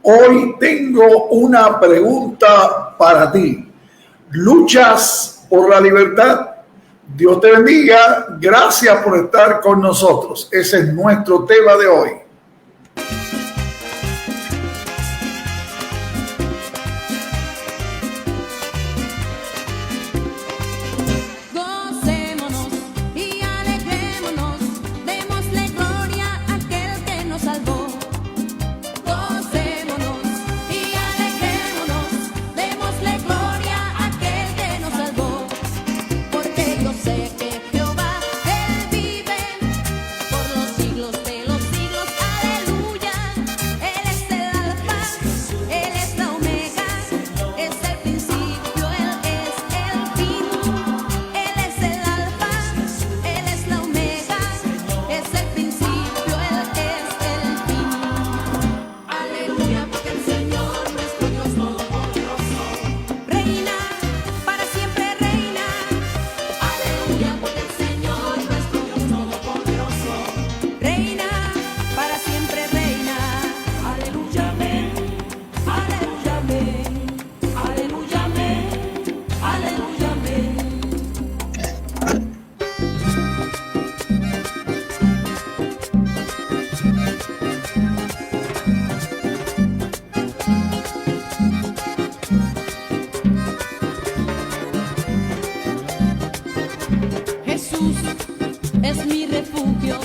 Hoy tengo una pregunta para ti. ¿Luchas por la libertad? Dios te bendiga. Gracias por estar con nosotros. Ese es nuestro tema de hoy. Es mi refugio,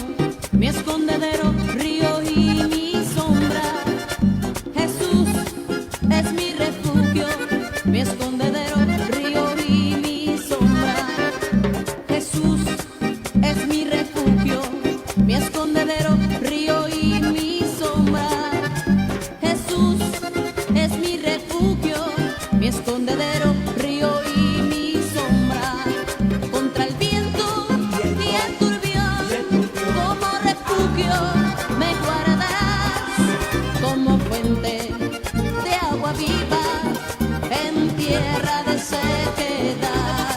mi escondedero, río y mi sombra. Jesús es mi refugio, mi escondedero, río y mi sombra. Jesús es mi refugio, mi escondedero, río y mi sombra. Jesús es mi refugio, mi escondedero, río y mi sombra. Contra el viento y el turbión, como refugio me guardarás, como fuente de agua viva en tierra de sequedad.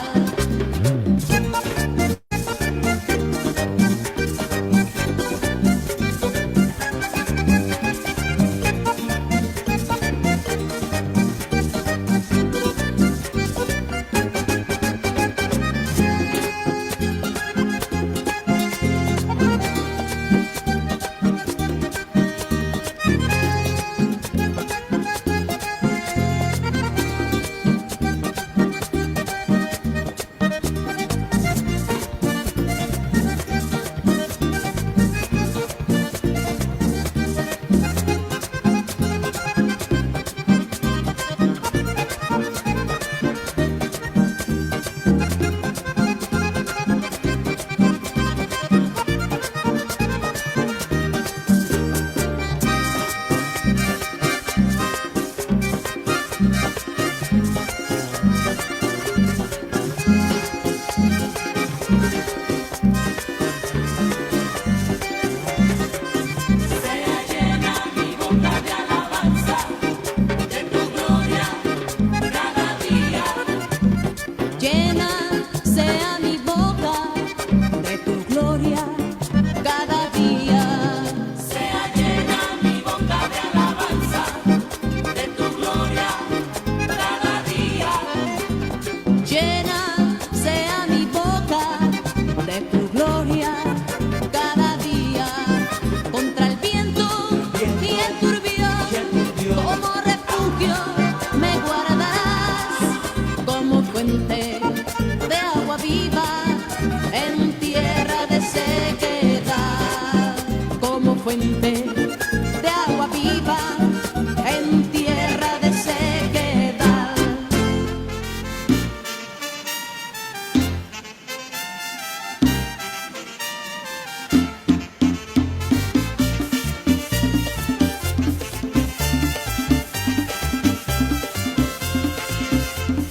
Fuente de agua viva en tierra de sequedad.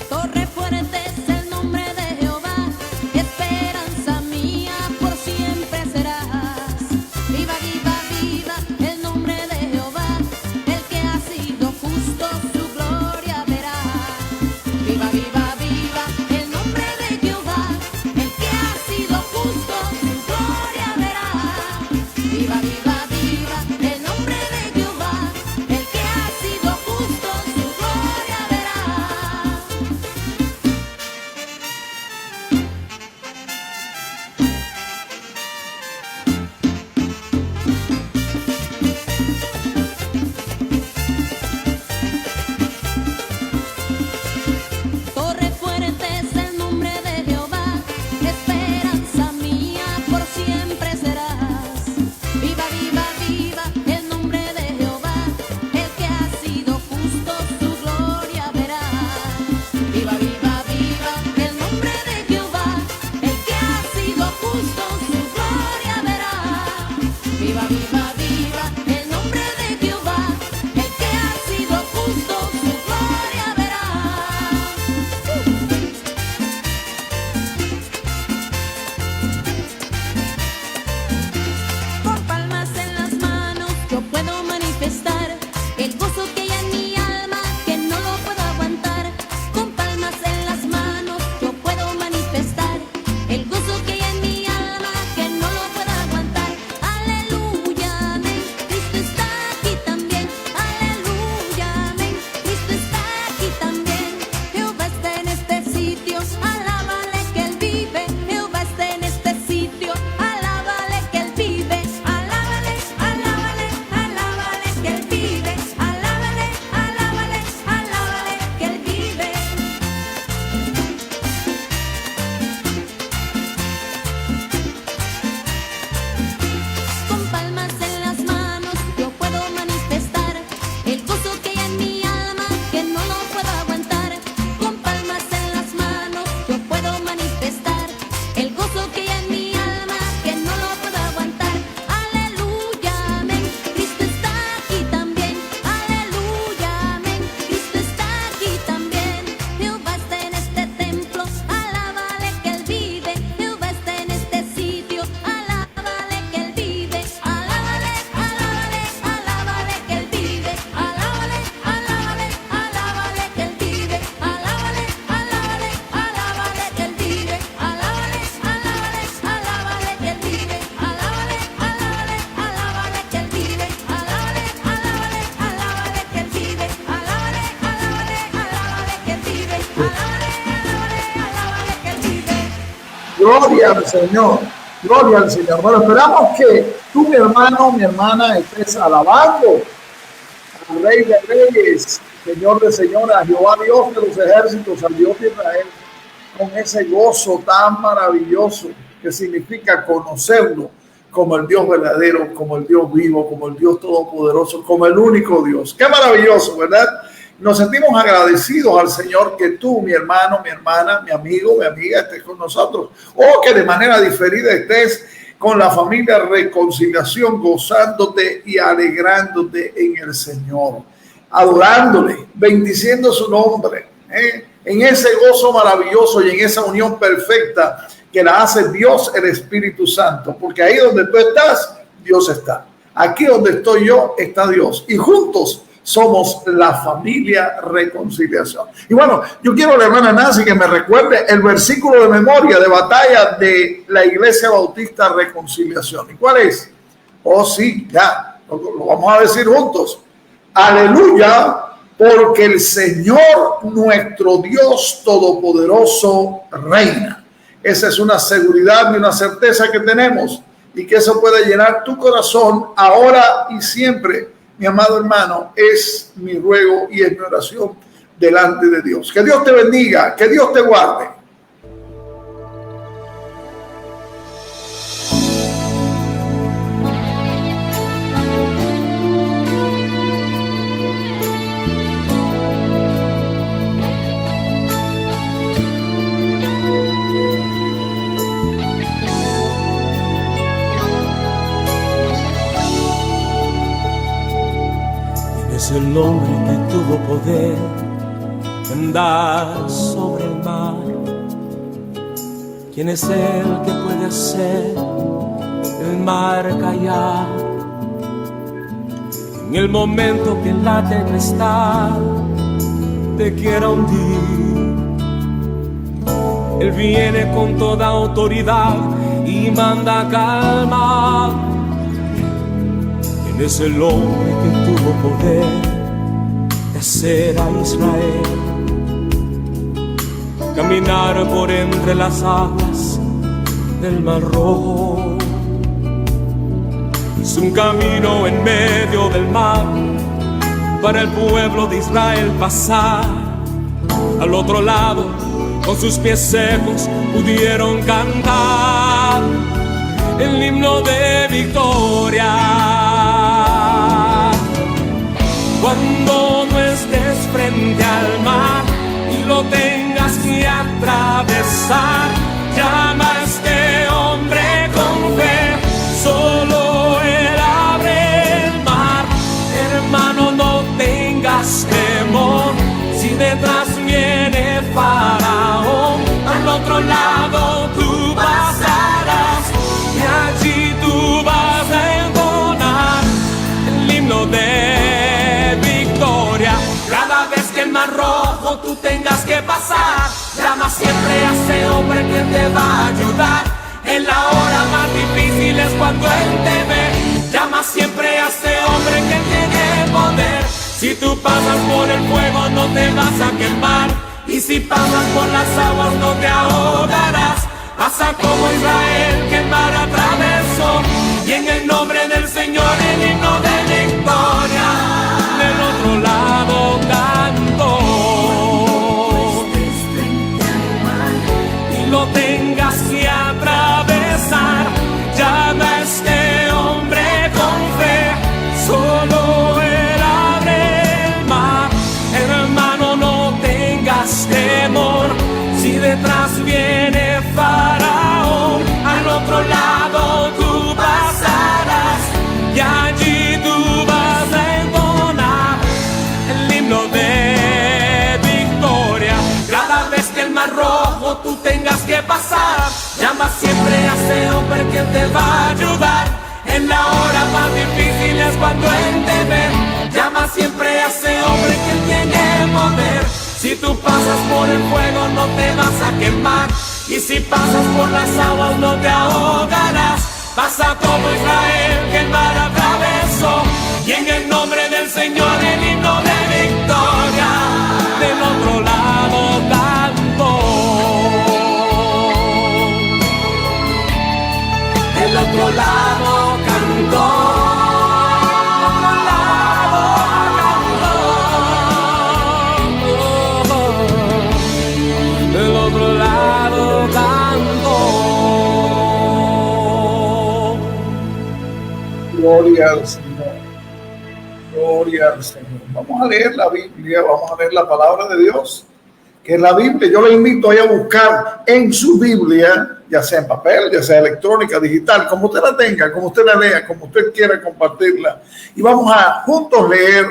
Torre fuerte es el nombre de Jehová, esperanza mía por siempre serás. Viva, viva, viva. el gozo que hay en mi alma que no lo puedo aguantar. Con palmas en las manos yo puedo manifestar el gozo que hay en mi alma que no lo puedo aguantar. Aleluya, amén, Cristo está aquí también. Aleluya, amén, Cristo está aquí también. Jehová está en este sitio, alábale que Él vive. Jehová está en este sitio, alábale que Él vive. Alábale, alábale, alábale que Él vive. Alábale, alábale, alábale que Él vive. Con palmas en las manos yo puedo manifestar el gozo que hay en mi alma que no lo puedo aguantar. Con palmas en las manos yo puedo manifestar el gozo que hay en mi alma que no lo puedo aguantar. Aleluya, amén, Cristo está aquí también. Aleluya, amén, Cristo está aquí también. Jehová está en este templo, alábale que Él vive. Jehová está en este sitio, alábale que Él vive. Alábale, alábale, alábale que Él vive. Alábale, alábale, alábale que Él vive. Alábale, alábale, alábale que Él vive. Alábale, alábale, alábale que Él vive. Alábale, alábale, alábale que Él vive. Alábale, alábale, alábale que Él vive. Alábale, alábale, alábale que Él vive. Alábale, alábale, alábale que Él vive. Gloria al Señor, gloria al Señor. Bueno, esperamos que tú, mi hermano, mi hermana, estés alabando al Rey de Reyes, Señor de Señores, a Jehová Dios de los ejércitos, al Dios de Israel, con ese gozo tan maravilloso que significa conocerlo como el Dios verdadero, como el Dios vivo, como el Dios todopoderoso, como el único Dios. Qué maravilloso, ¿verdad? Nos sentimos agradecidos al Señor que tú, mi hermano, mi hermana, mi amigo, mi amiga, estés con nosotros, o que de manera diferida estés con la familia Reconciliación, gozándote y alegrándote en el Señor, adorándole, bendiciendo su nombre, en ese gozo maravilloso y en esa unión perfecta que la hace Dios, el Espíritu Santo, porque ahí donde tú estás, Dios está. Aquí donde estoy yo, está Dios. Y juntos somos la familia Reconciliación. Y bueno, yo quiero a la hermana Nancy que me recuerde el versículo de memoria de batalla de la Iglesia Bautista Reconciliación. ¿Y cuál es? Oh, sí, ya, lo vamos a decir juntos. Aleluya, porque el Señor nuestro Dios Todopoderoso reina. Esa es una seguridad y una certeza que tenemos, y que eso puede llenar tu corazón ahora y siempre. Mi amado hermano, es mi ruego y es mi oración delante de Dios. Que Dios te bendiga, que Dios te guarde. Es el hombre que tuvo poder en dar sobre el mar. ¿Quién es el que puede hacer el mar callar? En el momento que la tempestad te quiera hundir, Él viene con toda autoridad y manda calma. ¿Quién es el hombre que tuvo poder de hacer a Israel caminar por entre las aguas del Mar Rojo? Hizo un camino en medio del mar para el pueblo de Israel pasar. Al otro lado, con sus pies secos, pudieron cantar el himno de victoria. Cuando no estés frente al mar y lo tengas que atravesar, llama a este hombre con fe, solo él abre el mar. Hermano, no tengas temor, si detrás viene Faraón, al otro lado tú pasarás y allí tú vas a entonar el himno de victoria. mar rojo tú tengas que pasar, llama siempre a ese hombre que te va a ayudar. En la hora más difícil es cuando Él te ve. Llama siempre a ese hombre que tiene poder. Si tú pasas por el fuego no te vas a quemar, y si pasas por las aguas no te ahogarás. Pasa como Israel que el mar atravesó, y en el nombre del Señor el himno de victoria del otro lado cantó. Y lo tengas que atravesar, llama a este hombre con fe, solo Él abre el mar. Hermano, no tengas temor, si detrás viene Faraón, al otro lado tú pasarás, y allí tú vas a entonar el himno de victoria. Cada vez que el mar rojo tú tengas que pasar, llama siempre a ese hombre que te va a ayudar. En la hora más difícil es cuando Él te ve. Llama siempre a ese hombre que tiene poder. Si tú pasas por el fuego no te vas a quemar, y si pasas por las aguas no te ahogarás. Pasa como Israel que el mar atravesó, y en el nombre del Señor el himno de victoria del otro lado cantó. Del otro lado cantó. Gloria al Señor. Gloria al Señor. Vamos a leer la Biblia, vamos a leer la palabra de Dios, que es la Biblia. Yo le invito a buscar en su Biblia, ya sea en papel, ya sea electrónica, digital, como usted la tenga, como usted la lea, como usted quiera compartirla. Y vamos a juntos leer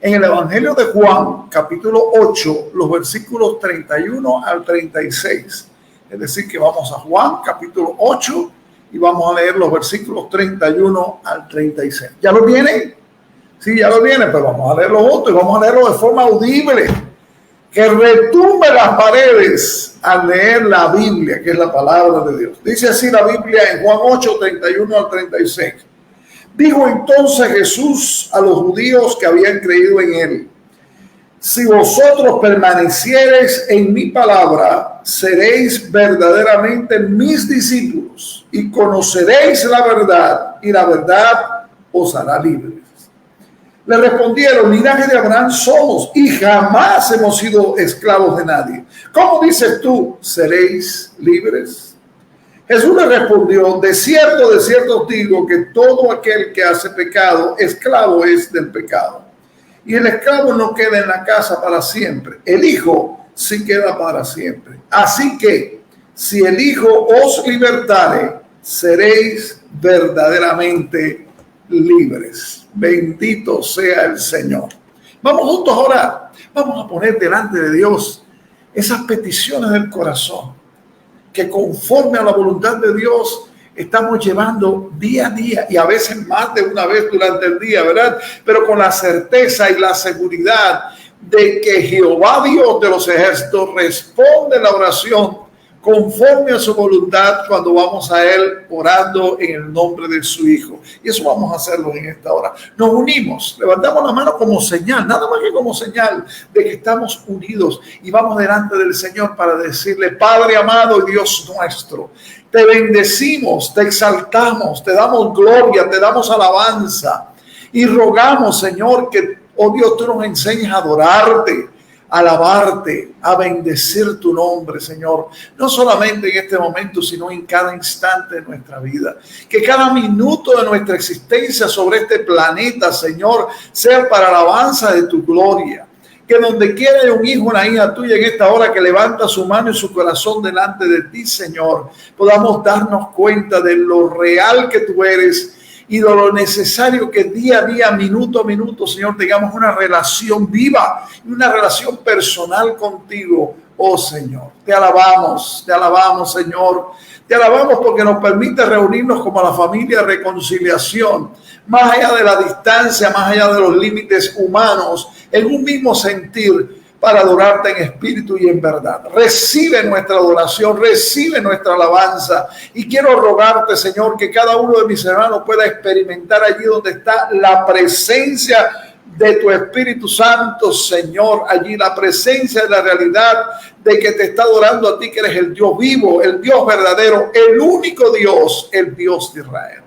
en el Evangelio de Juan, capítulo 8, los versículos 31 al 36. Es decir, que vamos a Juan, capítulo 8, y vamos a leer los versículos 31 al 36. ¿Ya lo tienen? Sí, ya lo tienen, pero vamos a leerlo juntos y vamos a leerlo de forma audible, que retumbe las paredes al leer la Biblia, que es la palabra de Dios. Dice así la Biblia en Juan 8, 31 al 36. Dijo entonces Jesús a los judíos que habían creído en Él: si vosotros permaneciereis en mi palabra, seréis verdaderamente mis discípulos y conoceréis la verdad, y la verdad os hará libres. Le respondieron: linaje de Abraham somos y jamás hemos sido esclavos de nadie. ¿Cómo dices tú, seréis libres? Jesús le respondió: de cierto os digo que todo aquel que hace pecado, esclavo es del pecado. Y el esclavo no queda en la casa para siempre, el Hijo sí queda para siempre. Así que, si el Hijo os libertare, seréis verdaderamente libres. Bendito sea el Señor. Vamos juntos a orar. Vamos a poner delante de Dios esas peticiones del corazón, que conforme a la voluntad de Dios estamos llevando día a día, y a veces más de una vez durante el día, ¿verdad? Pero con la certeza y la seguridad de que Jehová Dios de los ejércitos responde la oración conforme a su voluntad cuando vamos a Él orando en el nombre de su Hijo. Y eso vamos a hacerlo en esta hora. Nos unimos, levantamos la mano como señal, nada más que como señal de que estamos unidos, y vamos delante del Señor para decirle: Padre amado y Dios nuestro, te bendecimos, te exaltamos, te damos gloria, te damos alabanza, y rogamos, Señor, que, oh Dios, tú nos enseñes a adorarte, a alabarte, a bendecir tu nombre, Señor, no solamente en este momento, sino en cada instante de nuestra vida. Que cada minuto de nuestra existencia sobre este planeta, Señor, sea para alabanza de tu gloria. Que donde quiera hay un hijo, una hija tuya en esta hora que levanta su mano y su corazón delante de ti, Señor, podamos darnos cuenta de lo real que tú eres y de lo necesario que día a día, minuto a minuto, Señor, tengamos una relación viva y una relación personal contigo, oh Señor. Te alabamos, Señor. Te alabamos porque nos permite reunirnos como la familia de reconciliación, más allá de la distancia, más allá de los límites humanos, en un mismo sentir, para adorarte en espíritu y en verdad. Recibe nuestra adoración, recibe nuestra alabanza. Y quiero rogarte, Señor, que cada uno de mis hermanos pueda experimentar allí donde está la presencia de tu Espíritu Santo, Señor, allí la presencia de la realidad de que te está adorando a ti, que eres el Dios vivo, el Dios verdadero, el único Dios, el Dios de Israel.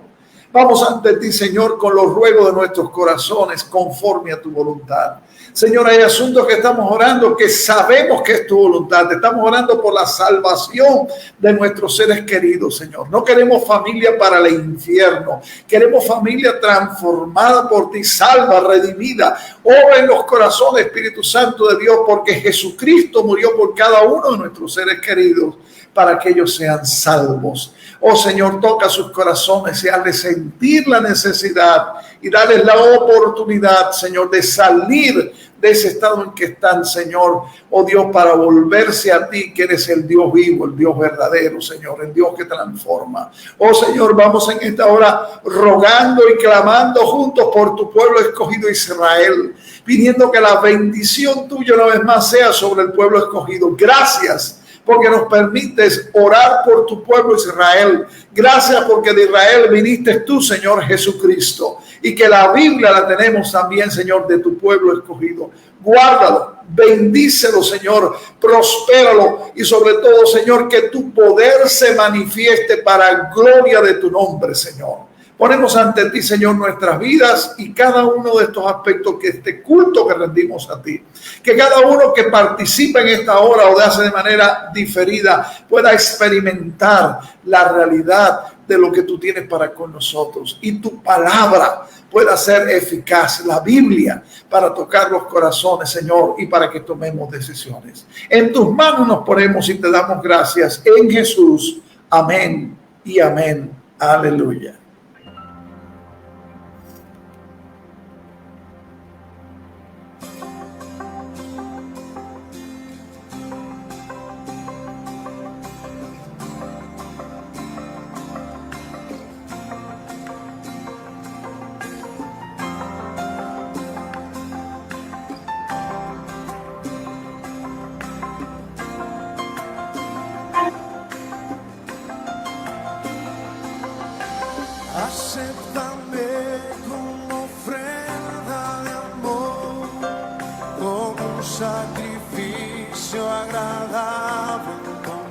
Vamos ante ti, Señor, con los ruegos de nuestros corazones, conforme a tu voluntad. Señor, hay asuntos que estamos orando que sabemos que es tu voluntad. Estamos orando por la salvación de nuestros seres queridos, Señor. No queremos familia para el infierno. Queremos familia transformada por ti, salva, redimida. Obra en los corazones, Espíritu Santo de Dios, porque Jesucristo murió por cada uno de nuestros seres queridos para que ellos sean salvos. Oh Señor, toca sus corazones y hazles sentir la necesidad y darles la oportunidad, Señor, de salir de ese estado en que están, Señor, oh Dios, para volverse a ti, que eres el Dios vivo, el Dios verdadero, Señor, el Dios que transforma. Oh Señor, vamos en esta hora rogando y clamando juntos por tu pueblo escogido Israel, pidiendo que la bendición tuya una vez más sea sobre el pueblo escogido. Gracias porque nos permites orar por tu pueblo Israel. Gracias porque de Israel viniste tú, Señor Jesucristo, y que la Biblia la tenemos también, Señor, de tu pueblo escogido. Guárdalo, bendícelo, Señor, prospéralo y sobre todo, Señor, que tu poder se manifieste para gloria de tu nombre, Señor. Ponemos ante ti, Señor, nuestras vidas y cada uno de estos aspectos que este culto que rendimos a ti. Que cada uno que participa en esta hora o de hace de manera diferida pueda experimentar la realidad de lo que tú tienes para con nosotros. Y tu palabra pueda ser eficaz, la Biblia, para tocar los corazones, Señor, y para que tomemos decisiones. En tus manos nos ponemos y te damos gracias en Jesús. Amén y amén. Aleluya. Acéptame como ofrenda de amor, como un sacrificio agradable con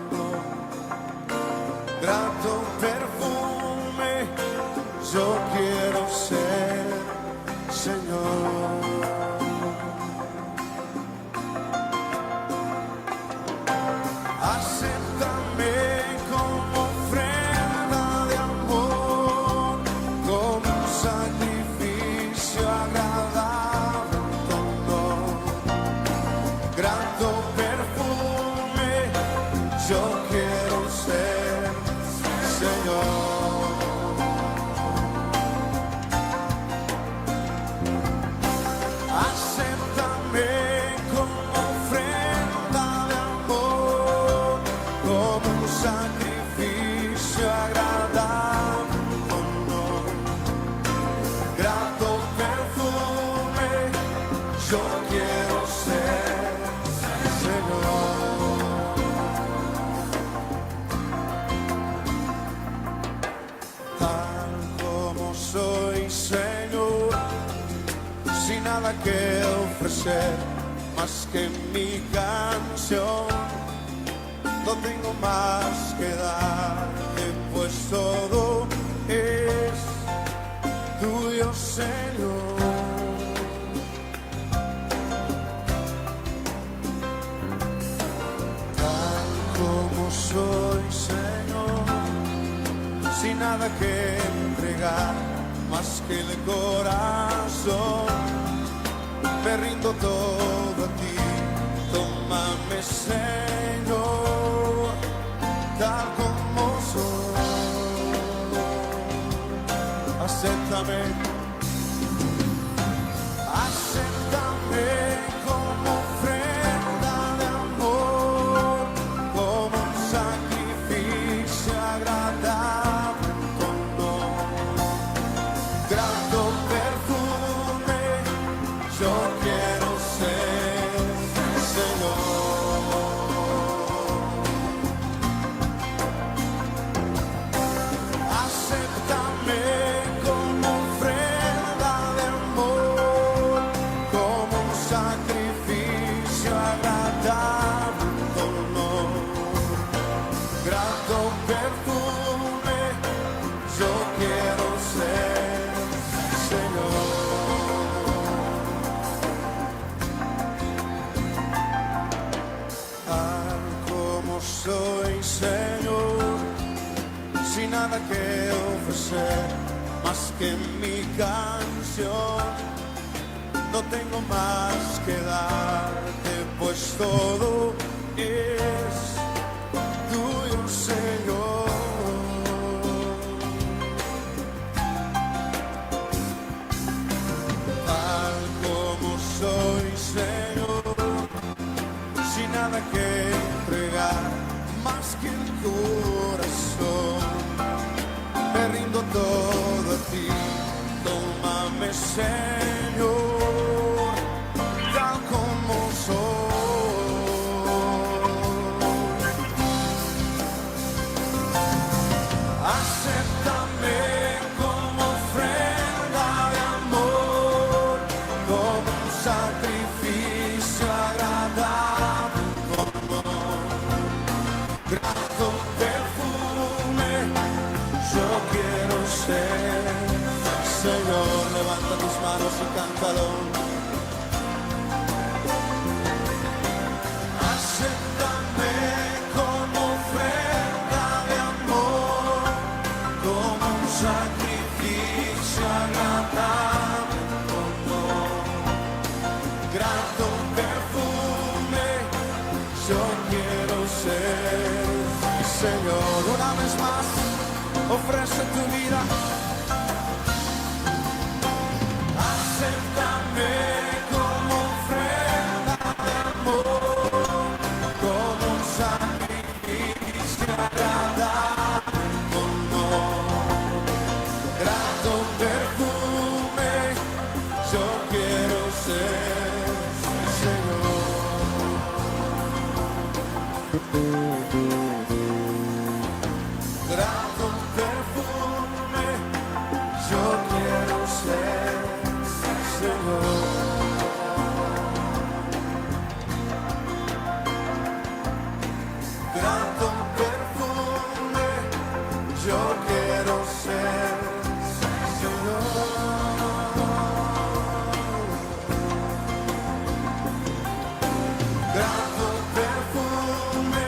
grato perfume. Yo quiero ser, Señor. Acéptame como ofrenda de amor, como un sacrificio agradable con grato perfume. Yo quiero ser, Señor. Acéptame como ofrenda de amor, como un sacrificio agradable con grato perfume. Yo quiero ser, Señor. Tal como soy, Señor, sin nada que ofrecer más que mi canción. No tengo más que darte, pues todo es tuyo, Señor. Tal como soy, Señor, sin nada que entregar más que el corazón. Me rindo todo a ti, tómame, Señor, tal como soy. Acéptame, acéptame como ofrenda de amor, como un sacrificio agradable con grato perfume. Yo quiero ser, nada que ofrecer más que mi canción. No tengo más que darte, pues todo es tuyo, Señor. Tal como soy, Señor, sin nada que entregar más que el corazón, me rindo todo a ti. Tómame, Señor, tal como soy. Acéptame como ofrenda de amor, como un sacrificio agradable, como grato perfume. Yo quiero ser, Señor, levanta tus manos y cántalo. Acéptame como ofrenda de amor, como un sacrificio agradable, como grato perfume. Yo quiero ser, Señor, una vez más, ofrece tu vida. Acéptame como ofrenda de amor, como un sacrificio agradable, como grato perfume. Yo quiero ser, Señor. Grato perfume. Yo quiero ser, Señor. Grato perfume. Yo quiero ser, Señor. Grato perfume.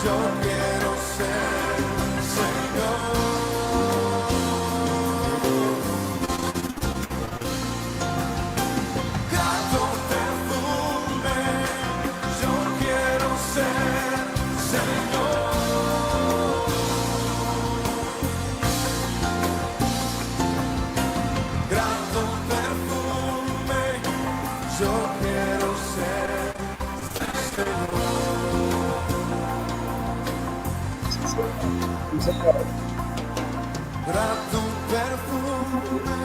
Yo quiero ser, Señor. Grato perfume, yo quiero ser, Señor. Grato perfume, yo quiero ser, Señor. Grato perfume,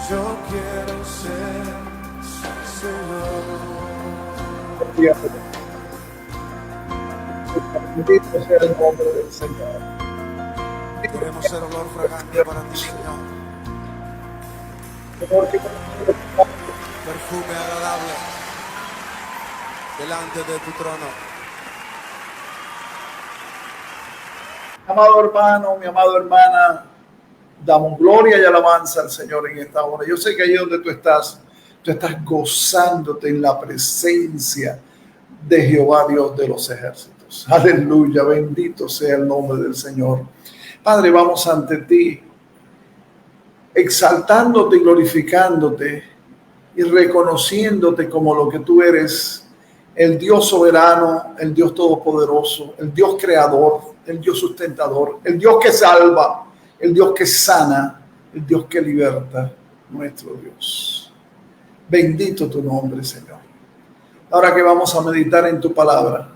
yo quiero ser, Señor. Bendito sea el nombre del Señor. Queremos ser olor fragante para ti, Señor. Perfume agradable delante de tu trono. Mi amado hermano, mi amada hermana, damos gloria y alabanza al Señor en esta hora. Yo sé que allí donde tú estás gozándote en la presencia de Jehová, Dios de los ejércitos. Aleluya, bendito sea el nombre del Señor. Padre, vamos ante ti, exaltándote y glorificándote y reconociéndote como lo que tú eres, el Dios soberano, el Dios todopoderoso, el Dios creador, el Dios sustentador, el Dios que salva, el Dios que sana, el Dios que liberta, nuestro Dios. Bendito tu nombre, Señor. Ahora que vamos a meditar en tu palabra,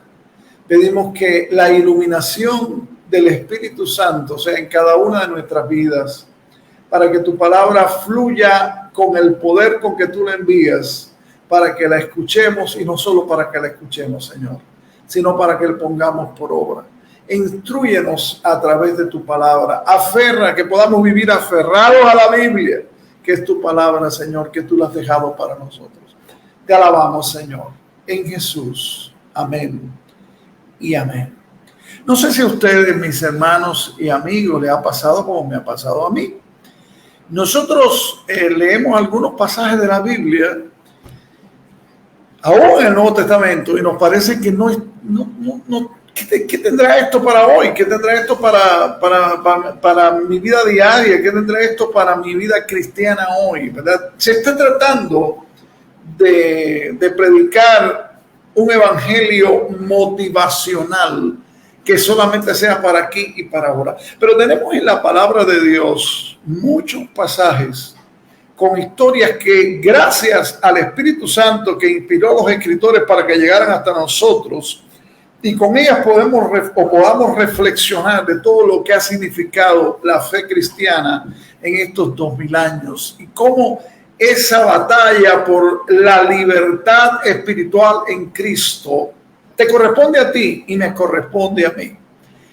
pedimos que la iluminación del Espíritu Santo sea en cada una de nuestras vidas, para que tu palabra fluya con el poder con que tú la envías, para que la escuchemos, y no solo para que la escuchemos, Señor, sino para que la pongamos por obra. Instrúyenos a través de tu palabra. Aferra, que podamos vivir aferrados a la Biblia, que es tu palabra, Señor, que tú la has dejado para nosotros. Te alabamos, Señor, en Jesús. Amén y amén. No sé si a ustedes, mis hermanos y amigos, les ha pasado como me ha pasado a mí. Nosotros leemos algunos pasajes de la Biblia, aún en el Nuevo Testamento, y nos parece que no ¿Qué tendrá esto para hoy? ¿Qué tendrá esto para mi vida diaria? ¿Qué tendrá esto para mi vida cristiana hoy? ¿Verdad? Se está tratando de predicar un evangelio motivacional que solamente sea para aquí y para ahora. Pero tenemos en la palabra de Dios muchos pasajes con historias que, gracias al Espíritu Santo que inspiró a los escritores para que llegaran hasta nosotros, y con ellas podamos reflexionar de todo lo que ha significado la fe cristiana en estos 2000 años y cómo esa batalla por la libertad espiritual en Cristo te corresponde a ti y me corresponde a mí.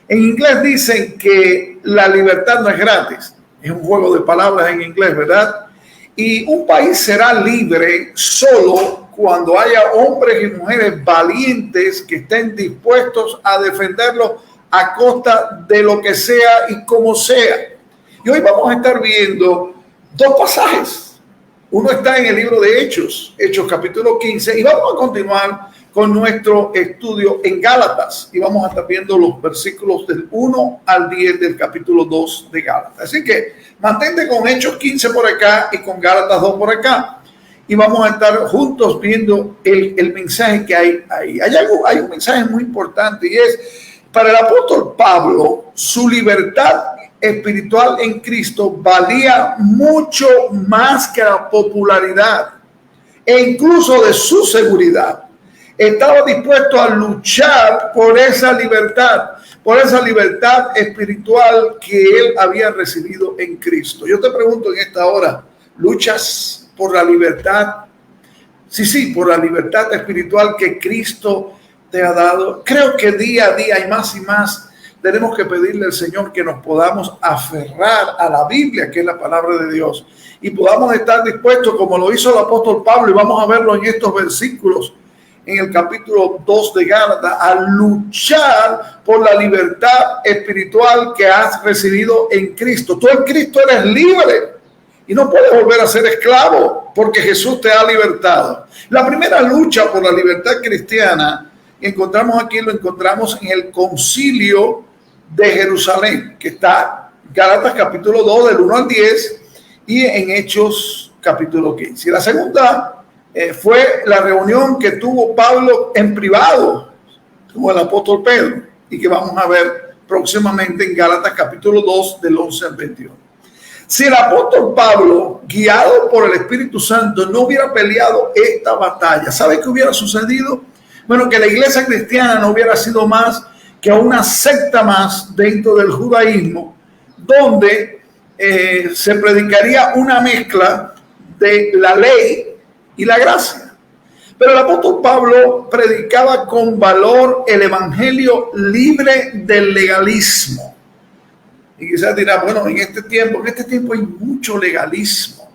En inglés dicen que la libertad no es gratis. Es un juego de palabras en inglés, ¿verdad? Y un país será libre solo cuando haya hombres y mujeres valientes que estén dispuestos a defenderlo a costa de lo que sea y como sea. Y hoy vamos a estar viendo dos pasajes. Uno está en el libro de Hechos, Hechos capítulo 15, y vamos a continuar con nuestro estudio en Gálatas. Y vamos a estar viendo los versículos del 1 al 10 del capítulo 2 de Gálatas. Así que mantente con Hechos 15 por acá y con Gálatas 2 por acá. Y vamos a estar juntos viendo el mensaje que hay ahí. Hay un mensaje muy importante y es, para el apóstol Pablo, su libertad espiritual en Cristo valía mucho más que la popularidad e incluso de su seguridad. Estaba dispuesto a luchar por esa libertad espiritual que él había recibido en Cristo. Yo te pregunto en esta hora, ¿luchas por la libertad? Sí, por la libertad espiritual que Cristo te ha dado. Creo que día a día y más tenemos que pedirle al Señor que nos podamos aferrar a la Biblia, que es la palabra de Dios, y podamos estar dispuestos, como lo hizo el apóstol Pablo, y vamos a verlo en estos versículos, en el capítulo 2 de Gálatas, a luchar por la libertad espiritual que has recibido en Cristo. Tú en Cristo eres libre y no puedes volver a ser esclavo porque Jesús te ha libertado. La primera lucha por la libertad cristiana que encontramos aquí, lo encontramos en el concilio de Jerusalén, que está en Gálatas capítulo 2 del 1 al 10 y en Hechos capítulo 15. Y la segunda fue la reunión que tuvo Pablo en privado con el apóstol Pedro y que vamos a ver próximamente en Gálatas capítulo 2 del 11 al 21. Si el apóstol Pablo, guiado por el Espíritu Santo, no hubiera peleado esta batalla, ¿sabe qué hubiera sucedido? Bueno, que la iglesia cristiana no hubiera sido más que una secta más dentro del judaísmo, donde se predicaría una mezcla de la ley y la gracia. Pero el apóstol Pablo predicaba con valor el evangelio libre del legalismo. Y quizás dirá, bueno, en este tiempo hay mucho legalismo.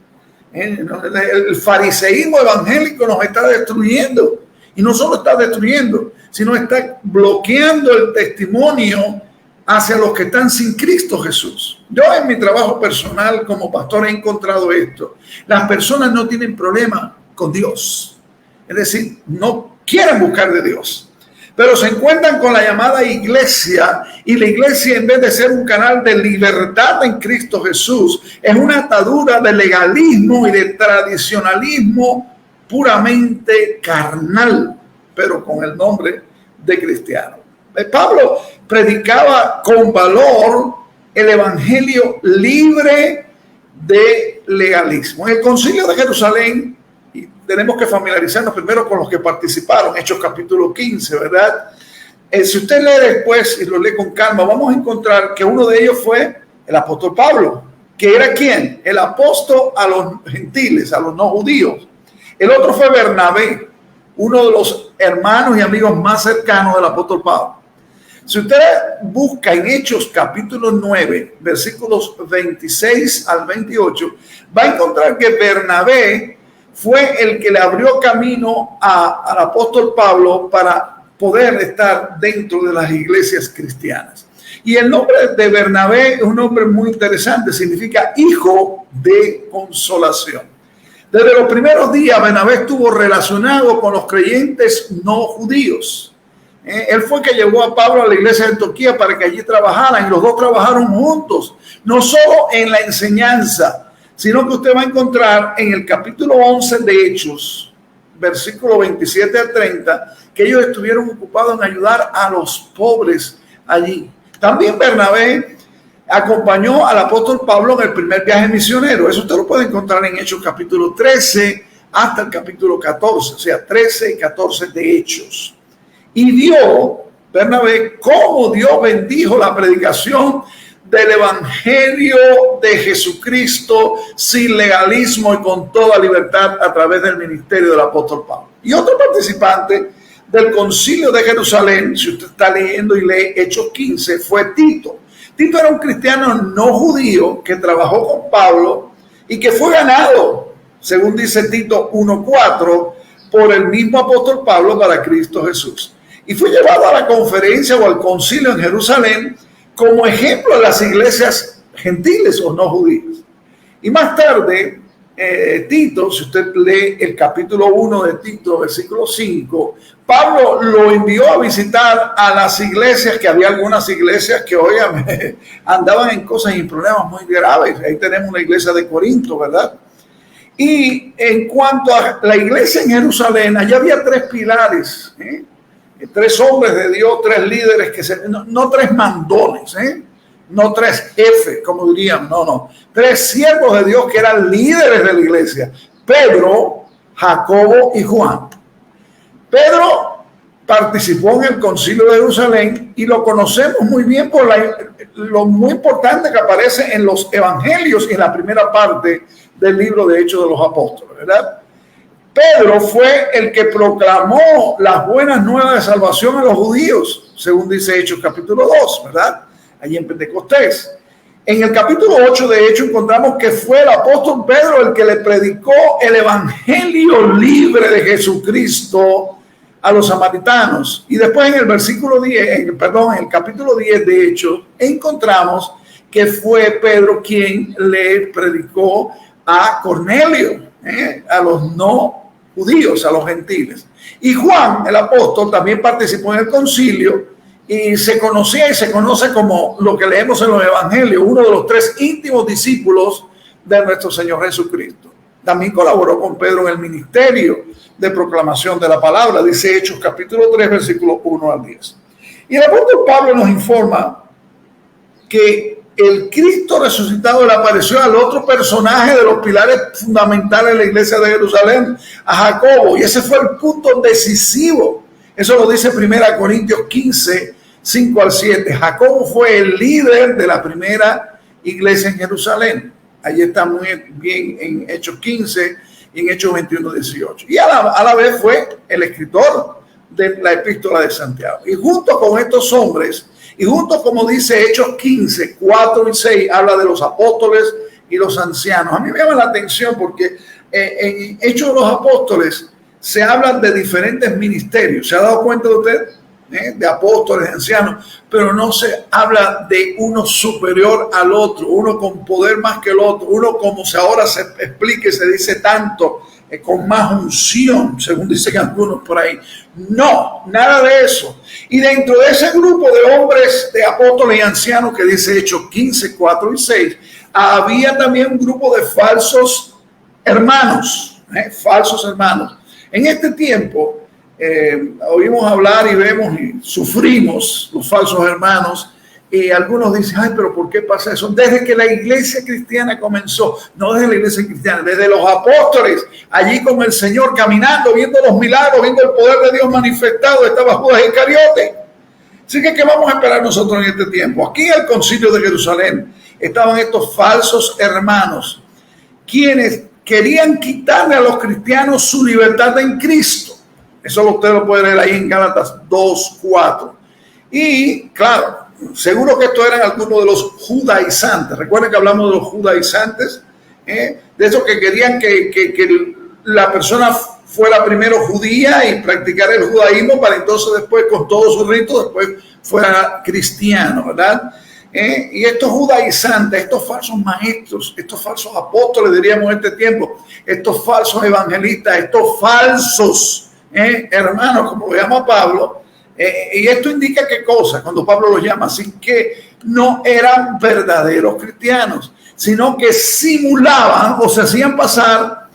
El fariseísmo evangélico nos está destruyendo. Y no solo está destruyendo, sino está bloqueando el testimonio hacia los que están sin Cristo Jesús. Yo en mi trabajo personal como pastor he encontrado esto. Las personas no tienen problema con Dios. Es decir, no quieren buscar de Dios. Pero se encuentran con la llamada iglesia, y la iglesia, en vez de ser un canal de libertad en Cristo Jesús, es una atadura de legalismo y de tradicionalismo puramente carnal, pero con el nombre de cristiano. Pablo predicaba con valor el evangelio libre de legalismo. En el concilio de Jerusalén, y tenemos que familiarizarnos primero con los que participaron, Hechos capítulo 15, ¿verdad? Si usted lee después y lo lee con calma, vamos a encontrar que uno de ellos fue el apóstol Pablo, que era ¿quién? El apóstol a los gentiles, a los no judíos. El otro fue Bernabé, uno de los hermanos y amigos más cercanos del apóstol Pablo. Si usted busca en Hechos capítulo 9, versículos 26 al 28, va a encontrar que Bernabé fue el que le abrió camino al apóstol Pablo para poder estar dentro de las iglesias cristianas. Y el nombre de Bernabé es un nombre muy interesante, significa hijo de consolación. Desde los primeros días, Bernabé estuvo relacionado con los creyentes no judíos. Él fue el que llevó a Pablo a la iglesia de Antioquía para que allí trabajaran, y los dos trabajaron juntos, no solo en la enseñanza, sino que usted va a encontrar en el capítulo 11 de Hechos, versículo 27 al 30, que ellos estuvieron ocupados en ayudar a los pobres allí. También Bernabé acompañó al apóstol Pablo en el primer viaje misionero. Eso usted lo puede encontrar en Hechos capítulo 13 hasta el capítulo 14, o sea, 13 y 14 de Hechos. Y vio Bernabé cómo Dios bendijo la predicación del evangelio de Jesucristo sin legalismo y con toda libertad a través del ministerio del apóstol Pablo. Y otro participante del concilio de Jerusalén, si usted está leyendo y lee Hechos 15, fue Tito. Tito era un cristiano no judío que trabajó con Pablo y que fue ganado, según dice Tito 1:4, por el mismo apóstol Pablo para Cristo Jesús. Y fue llevado a la conferencia o al concilio en Jerusalén como ejemplo de las iglesias gentiles o no judías. Y más tarde, Tito, si usted lee el capítulo 1 de Tito, versículo 5, Pablo lo envió a visitar a las iglesias, que había algunas iglesias que, oigan, andaban en cosas y problemas muy graves. Ahí tenemos la iglesia de Corinto, ¿verdad? Y en cuanto a la iglesia en Jerusalén, allá había tres pilares, tres hombres de Dios, tres líderes, no tres mandones, no tres jefes, como dirían, no, tres siervos de Dios que eran líderes de la iglesia: Pedro, Jacobo y Juan. Pedro participó en el concilio de Jerusalén y lo conocemos muy bien por lo muy importante que aparece en los evangelios y en la primera parte del libro de Hechos de los Apóstoles, ¿verdad? Pedro fue el que proclamó las buenas nuevas de salvación a los judíos, según dice Hechos capítulo 2, ¿verdad? Allí en Pentecostés. En el capítulo 8 de Hechos encontramos que fue el apóstol Pedro el que le predicó el evangelio libre de Jesucristo a los samaritanos. Y después en el versículo 10, en el capítulo 10 de Hechos, encontramos que fue Pedro quien le predicó a Cornelio, a los no judíos, a los gentiles. Y Juan, el apóstol, también participó en el concilio y se conocía y se conoce como lo que leemos en los evangelios, uno de los tres íntimos discípulos de nuestro Señor Jesucristo. También colaboró con Pedro en el ministerio de proclamación de la palabra, dice Hechos capítulo 3, versículos 1 al 10. Y el apóstol Pablo nos informa que el Cristo resucitado le apareció al otro personaje de los pilares fundamentales de la iglesia de Jerusalén, a Jacobo, y ese fue el punto decisivo. Eso lo dice 1 Corintios 15, 5 al 7. Jacobo fue el líder de la primera iglesia en Jerusalén. Allí está muy bien en Hechos 15 y en Hechos 21, 18. Y a la vez fue el escritor de la epístola de Santiago. Y junto con estos hombres, y junto, como dice Hechos 15, 4 y 6, habla de los apóstoles y los ancianos. A mí me llama la atención porque en Hechos de los Apóstoles se hablan de diferentes ministerios. ¿Se ha dado cuenta de usted? De apóstoles, de ancianos, pero no se habla de uno superior al otro, uno con poder más que el otro, uno como ahora se explica y se dice tanto, con más unción, según dicen algunos por ahí. No, nada de eso. Y dentro de ese grupo de hombres, de apóstoles y ancianos que dice Hechos 15, 4 y 6, había también un grupo de falsos hermanos, falsos hermanos. En este tiempo, oímos hablar y vemos y sufrimos los falsos hermanos, y algunos dicen, ay, pero ¿por qué pasa eso? Desde que la iglesia cristiana comenzó, no desde la iglesia cristiana, desde los apóstoles, allí con el Señor caminando, viendo los milagros, viendo el poder de Dios manifestado, estaba Judas Iscariote. Así que, ¿qué vamos a esperar nosotros en este tiempo? Aquí en el concilio de Jerusalén estaban estos falsos hermanos, quienes querían quitarle a los cristianos su libertad en Cristo. Eso usted lo puede leer ahí en Gálatas 2:4. Y claro, seguro que estos eran algunos de los judaizantes. Recuerden que hablamos de los judaizantes, de esos que querían que la persona fuera primero judía y practicara el judaísmo para entonces después, con todos sus ritos, después fuera cristiano, ¿verdad? Y estos judaizantes, estos falsos maestros, estos falsos apóstoles, diríamos en este tiempo, estos falsos evangelistas, estos falsos hermanos, como lo llama Pablo, Y esto indica qué cosa, cuando Pablo los llama así, que no eran verdaderos cristianos, sino que simulaban o se hacían pasar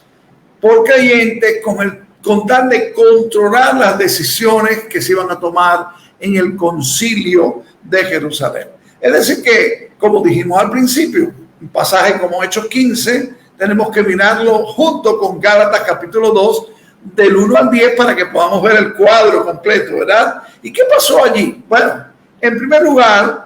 por creyentes con tal de controlar las decisiones que se iban a tomar en el concilio de Jerusalén. Es decir que, como dijimos al principio, un pasaje como Hechos 15, tenemos que mirarlo junto con Gálatas capítulo 2, del 1 al 10, para que podamos ver el cuadro completo, ¿verdad? ¿Y qué pasó allí? Bueno, en primer lugar,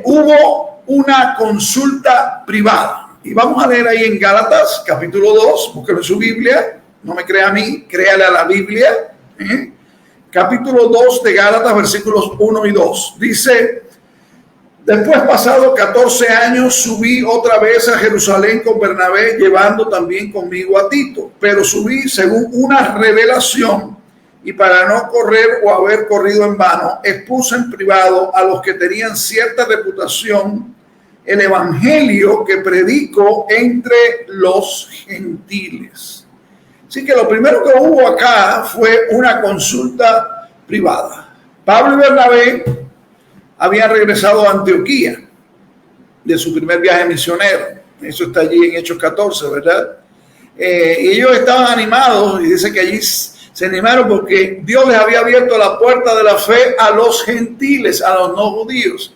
hubo una consulta privada. Y vamos a leer ahí en Gálatas capítulo 2, búsquenlo en su Biblia, no me crea a mí, créale a la Biblia. Capítulo 2 de Gálatas, versículos 1 y 2. Dice: después, pasado 14 años, subí otra vez a Jerusalén con Bernabé, llevando también conmigo a Tito. Pero subí según una revelación, y para no correr o haber corrido en vano, expuse en privado a los que tenían cierta reputación el evangelio que predico entre los gentiles. Así que lo primero que hubo acá fue una consulta privada. Pablo y Bernabé habían regresado a Antioquía de su primer viaje misionero. Eso está allí en Hechos 14, ¿verdad? Y ellos estaban animados, y dice que allí se animaron porque Dios les había abierto la puerta de la fe a los gentiles, a los no judíos.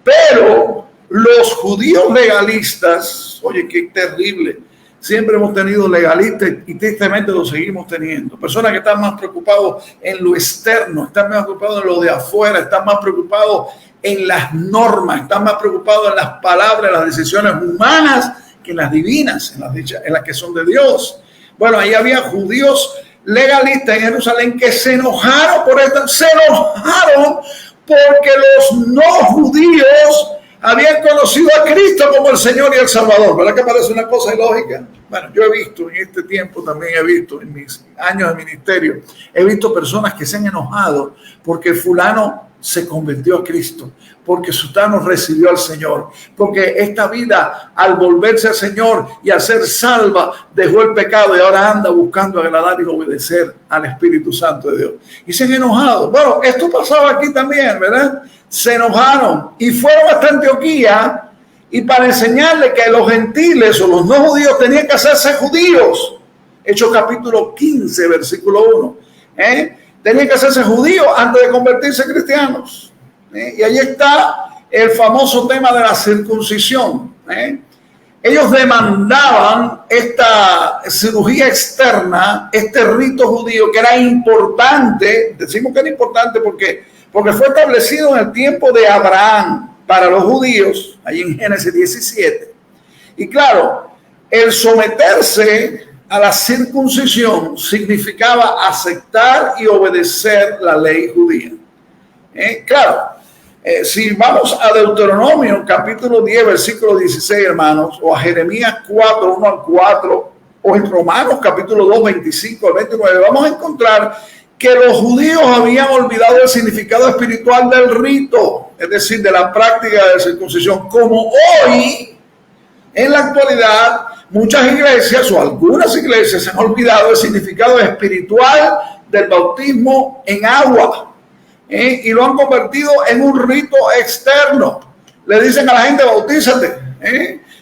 Pero los judíos legalistas, oye, qué terrible, siempre hemos tenido legalistas y tristemente lo seguimos teniendo. Personas que están más preocupados en lo externo, están más preocupados en lo de afuera, están más preocupados en las normas, están más preocupados en las palabras, en las decisiones humanas que en las divinas, en las que son de Dios. Bueno, ahí había judíos legalistas en Jerusalén que se enojaron por esto, se enojaron porque los no judíos habían conocido a Cristo como el Señor y el Salvador. ¿Verdad que parece una cosa ilógica? Bueno, yo he visto en este tiempo, también he visto en mis años de ministerio, he visto personas que se han enojado porque fulano se convirtió a Cristo, porque sultano recibió al Señor, porque esta vida al volverse al Señor y al ser salva dejó el pecado y ahora anda buscando agradar y obedecer al Espíritu Santo de Dios. Y se han enojado. Bueno, esto pasaba aquí también, ¿verdad? Se enojaron y fueron hasta Antioquía y para enseñarle que los gentiles o los no judíos tenían que hacerse judíos. Hechos capítulo 15, versículo 1. Tenían que hacerse judíos antes de convertirse en cristianos. Y ahí está el famoso tema de la circuncisión. Ellos demandaban esta cirugía externa, este rito judío que era importante. Decimos que era importante porque fue establecido en el tiempo de Abraham para los judíos, ahí en Génesis 17. Y claro, el someterse a la circuncisión significaba aceptar y obedecer la ley judía. Claro, si vamos a Deuteronomio capítulo 10, versículo 16, hermanos, o a Jeremías 4, 1 al 4, o en Romanos capítulo 2, 25 al 29, vamos a encontrar que los judíos habían olvidado el significado espiritual del rito, es decir, de la práctica de circuncisión, como hoy, en la actualidad, muchas iglesias o algunas iglesias se han olvidado el significado espiritual del bautismo en agua y lo han convertido en un rito externo. Le dicen a la gente: bautízate.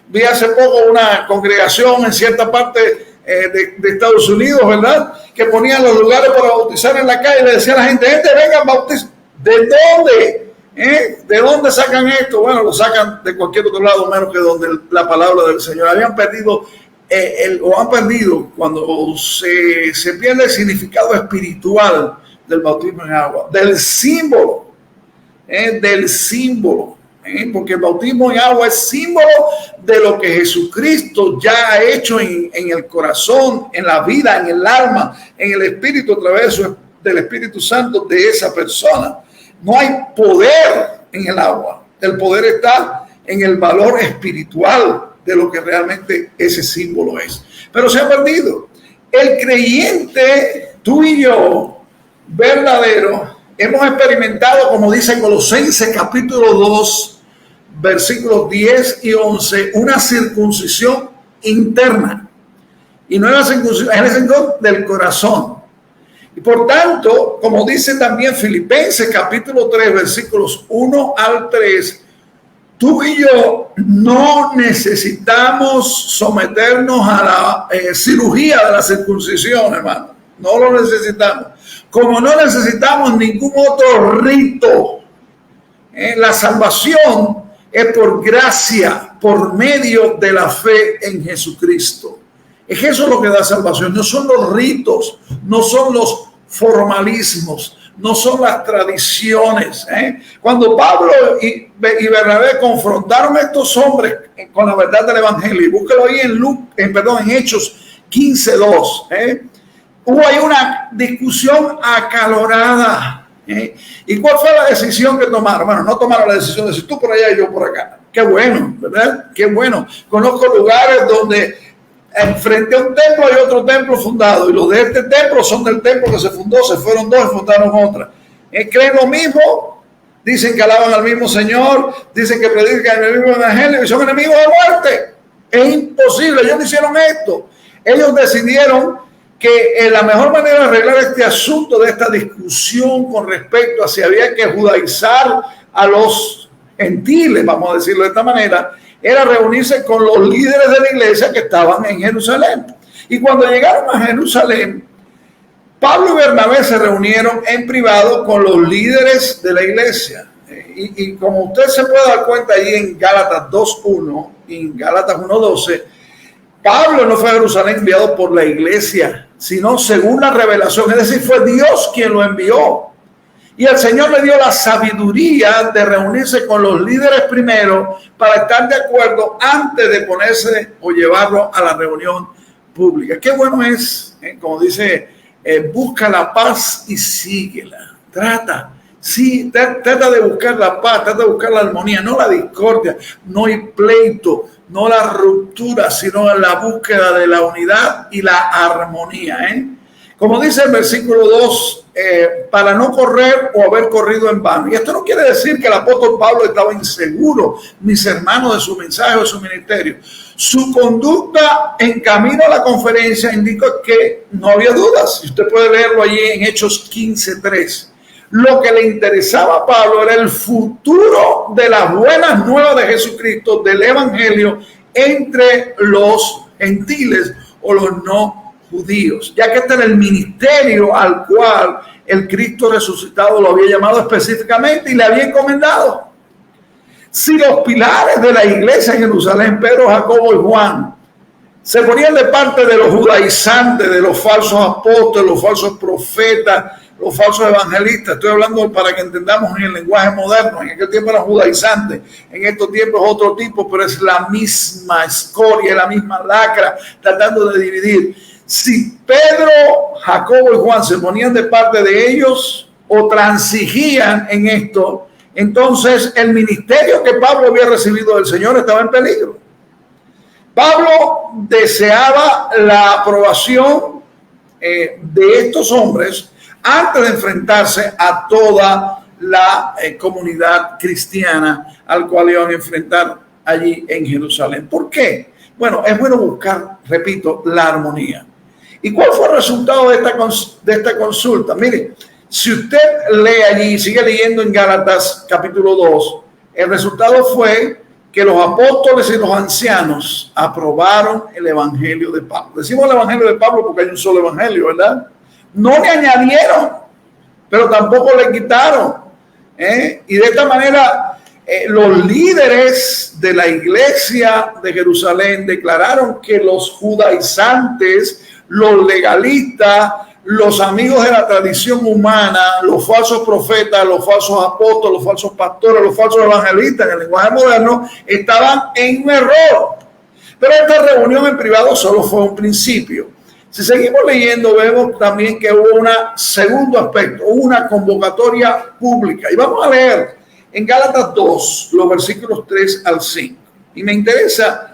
Vi hace poco una congregación en cierta parte de Estados Unidos, ¿verdad?, que ponían los lugares para bautizar en la calle y le decía a la gente: vengan, bautiz. ¿De dónde? ¿De dónde sacan esto? Bueno, lo sacan de cualquier otro lado menos que donde la palabra del Señor. Habían perdido o han perdido cuando se pierde el significado espiritual del bautismo en agua, del símbolo, porque el bautismo en agua es símbolo de lo que Jesucristo ya ha hecho en el corazón, en la vida, en el alma, en el espíritu, a través del Espíritu Santo de esa persona. No hay poder en el agua. El poder está en el valor espiritual de lo que realmente ese símbolo es. Pero se ha perdido. El creyente, tú y yo, verdadero, hemos experimentado, como dice Colosenses capítulo 2, versículos 10 y 11, una circuncisión interna. Y no es la circuncisión, es la circuncisión del corazón. por tanto, como dice también Filipenses capítulo 3, versículos 1 al 3, tú y yo no necesitamos someternos a la cirugía de la circuncisión, hermano. No lo necesitamos. Como no necesitamos ningún otro rito. La salvación es por gracia, por medio de la fe en Jesucristo. Es eso lo que da salvación. No son los ritos, no son los formalismos, no son las tradiciones. Cuando Pablo y Bernabé confrontaron a estos hombres con la verdad del Evangelio, y búsquelo ahí en Hechos 15:2, hubo ahí una discusión acalorada. ¿Y cuál fue la decisión que tomaron? Bueno, no tomaron la decisión de decir tú por allá y yo por acá. Qué bueno, ¿verdad? Qué bueno. Conozco lugares donde enfrente a un templo hay otro templo fundado, y los de este templo son del templo que se fundó, se fueron dos y fundaron otra. Creen lo mismo, dicen que alaban al mismo Señor, dicen que predican el mismo evangelio y son enemigos de muerte. Es imposible, ellos no hicieron esto. Ellos decidieron que la mejor manera de arreglar este asunto de esta discusión con respecto a si había que judaizar a los gentiles, vamos a decirlo de esta manera, era reunirse con los líderes de la iglesia que estaban en Jerusalén. Y cuando llegaron a Jerusalén, Pablo y Bernabé se reunieron en privado con los líderes de la iglesia. Y como usted se puede dar cuenta ahí en Gálatas 2:1 y en Gálatas 1:12, Pablo no fue a Jerusalén enviado por la iglesia, sino según la revelación, es decir, fue Dios quien lo envió. Y el Señor le dio la sabiduría de reunirse con los líderes primero para estar de acuerdo antes de ponerse o llevarlo a la reunión pública. Qué bueno es, como dice, busca la paz y síguela. Trata de buscar la paz, trata de buscar la armonía, no la discordia, no el pleito, no la ruptura, sino la búsqueda de la unidad y la armonía. Como dice el versículo 2, para no correr o haber corrido en vano. Y esto no quiere decir que el apóstol Pablo estaba inseguro, mis hermanos, de su mensaje o de su ministerio. Su conducta en camino a la conferencia indica que no había dudas. Y usted puede leerlo allí en Hechos 15:3. Lo que le interesaba a Pablo era el futuro de las buenas nuevas de Jesucristo, del evangelio, entre los gentiles o los no judíos, ya que este era el ministerio al cual el Cristo resucitado lo había llamado específicamente y le había encomendado. Si los pilares de la iglesia en Jerusalén, Pedro, Jacobo y Juan, se ponían de parte de los judaizantes, de los falsos apóstoles, los falsos profetas, los falsos evangelistas, estoy hablando para que entendamos en el lenguaje moderno, en aquel tiempo eran judaizantes, en estos tiempos es otro tipo, pero es la misma escoria, la misma lacra, tratando de dividir. Si Pedro, Jacobo y Juan se ponían de parte de ellos o transigían en esto, entonces el ministerio que Pablo había recibido del Señor estaba en peligro. Pablo deseaba la aprobación de estos hombres antes de enfrentarse a toda la comunidad cristiana al cual iban a enfrentar allí en Jerusalén. ¿Por qué? Bueno, es bueno buscar, repito, la armonía. ¿Y cuál fue el resultado de esta consulta? Mire, si usted lee allí, sigue leyendo en Gálatas capítulo 2, el resultado fue que los apóstoles y los ancianos aprobaron el evangelio de Pablo. Decimos el evangelio de Pablo porque hay un solo evangelio, ¿verdad? No le añadieron, pero tampoco le quitaron. Y de esta manera, los líderes de la iglesia de Jerusalén declararon que los judaizantes, los legalistas, los amigos de la tradición humana, los falsos profetas, los falsos apóstoles, los falsos pastores, los falsos evangelistas, en el lenguaje moderno, estaban en un error. Pero esta reunión en privado solo fue un principio. Si seguimos leyendo, vemos también que hubo un segundo aspecto, una convocatoria pública. Y vamos a leer en Gálatas 2, los versículos 3 al 5. Y me interesa,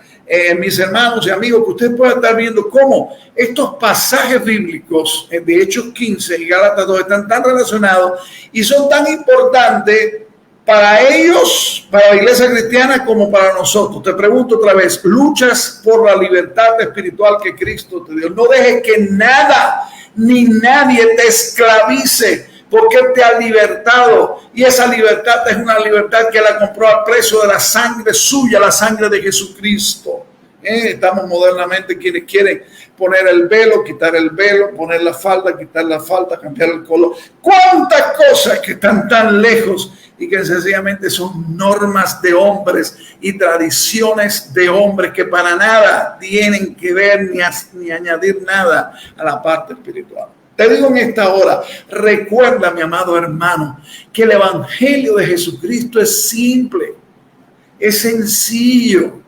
mis hermanos y amigos, que ustedes puedan estar viendo cómo estos pasajes bíblicos de Hechos 15 y Gálatas 2 están tan relacionados y son tan importantes para ellos, para la iglesia cristiana, como para nosotros. Te pregunto otra vez, luchas por la libertad espiritual que Cristo te dio. No dejes que nada ni nadie te esclavice, porque Él te ha libertado, y esa libertad es una libertad que la compró al precio de la sangre suya, la sangre de Jesucristo. Estamos modernamente quienes quieren poner el velo, quitar el velo, poner la falda, quitar la falda, cambiar el color. ¿Cuántas cosas que están tan lejos y que sencillamente son normas de hombres y tradiciones de hombres que para nada tienen que ver ni añadir nada a la parte espiritual? Te digo en esta hora, recuerda, mi amado hermano, que el evangelio de Jesucristo es simple, es sencillo.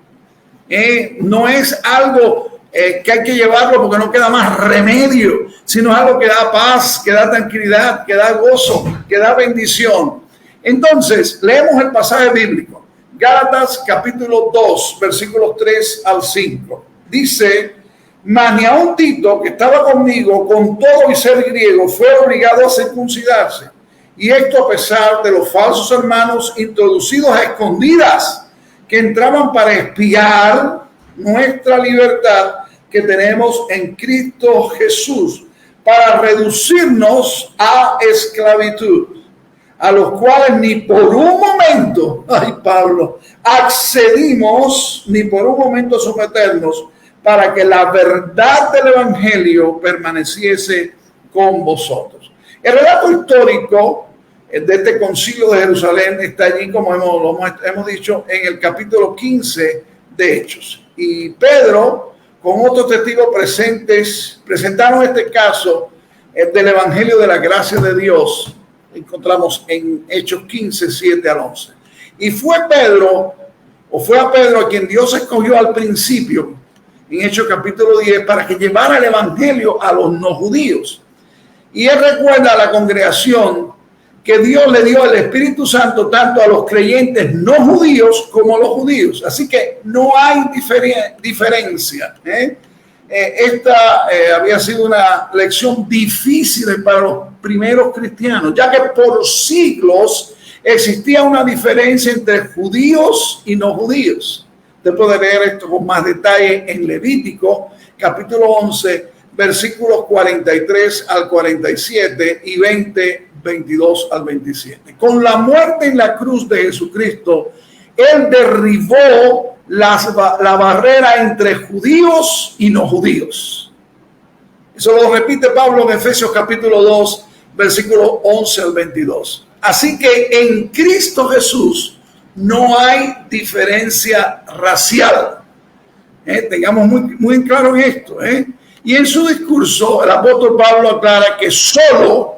No es algo que hay que llevarlo porque no queda más remedio, sino es algo que da paz, que da tranquilidad, que da gozo, que da bendición. Entonces, leemos el pasaje bíblico, Gálatas capítulo 2, versículos 3 al 5. Dice: mas ni aun Tito, que estaba conmigo, con todo y ser griego, fue obligado a circuncidarse. Y esto a pesar de los falsos hermanos introducidos a escondidas, que entraban para espiar nuestra libertad que tenemos en Cristo Jesús, para reducirnos a esclavitud, a los cuales ni por un momento, ay Pablo, accedimos ni por un momento a someternos, para que la verdad del evangelio permaneciese con vosotros. El relato histórico de este concilio de Jerusalén está allí, como hemos dicho, en el capítulo 15 de Hechos. Y Pedro, con otros testigos presentes, presentaron este caso del evangelio de la gracia de Dios. Encontramos en Hechos 15, 7 al 11. Y fue a Pedro a quien Dios escogió al principio, en Hechos capítulo 10, para que llevara el evangelio a los no judíos. Y él recuerda a la congregación que Dios le dio el Espíritu Santo tanto a los creyentes no judíos como a los judíos. Así que no hay diferencia. Esta había sido una lección difícil para los primeros cristianos, ya que por siglos existía una diferencia entre judíos y no judíos. Usted puede leer esto con más detalle en Levítico, capítulo 11, versículos 43 al 47 y 22 al 27. Con la muerte en la cruz de Jesucristo, Él derribó la barrera entre judíos y no judíos. Eso lo repite Pablo en Efesios capítulo 2, versículos 11 al 22. Así que en Cristo Jesús no hay diferencia racial. Tengamos muy claro en esto. Y en su discurso, el apóstol Pablo aclara que solo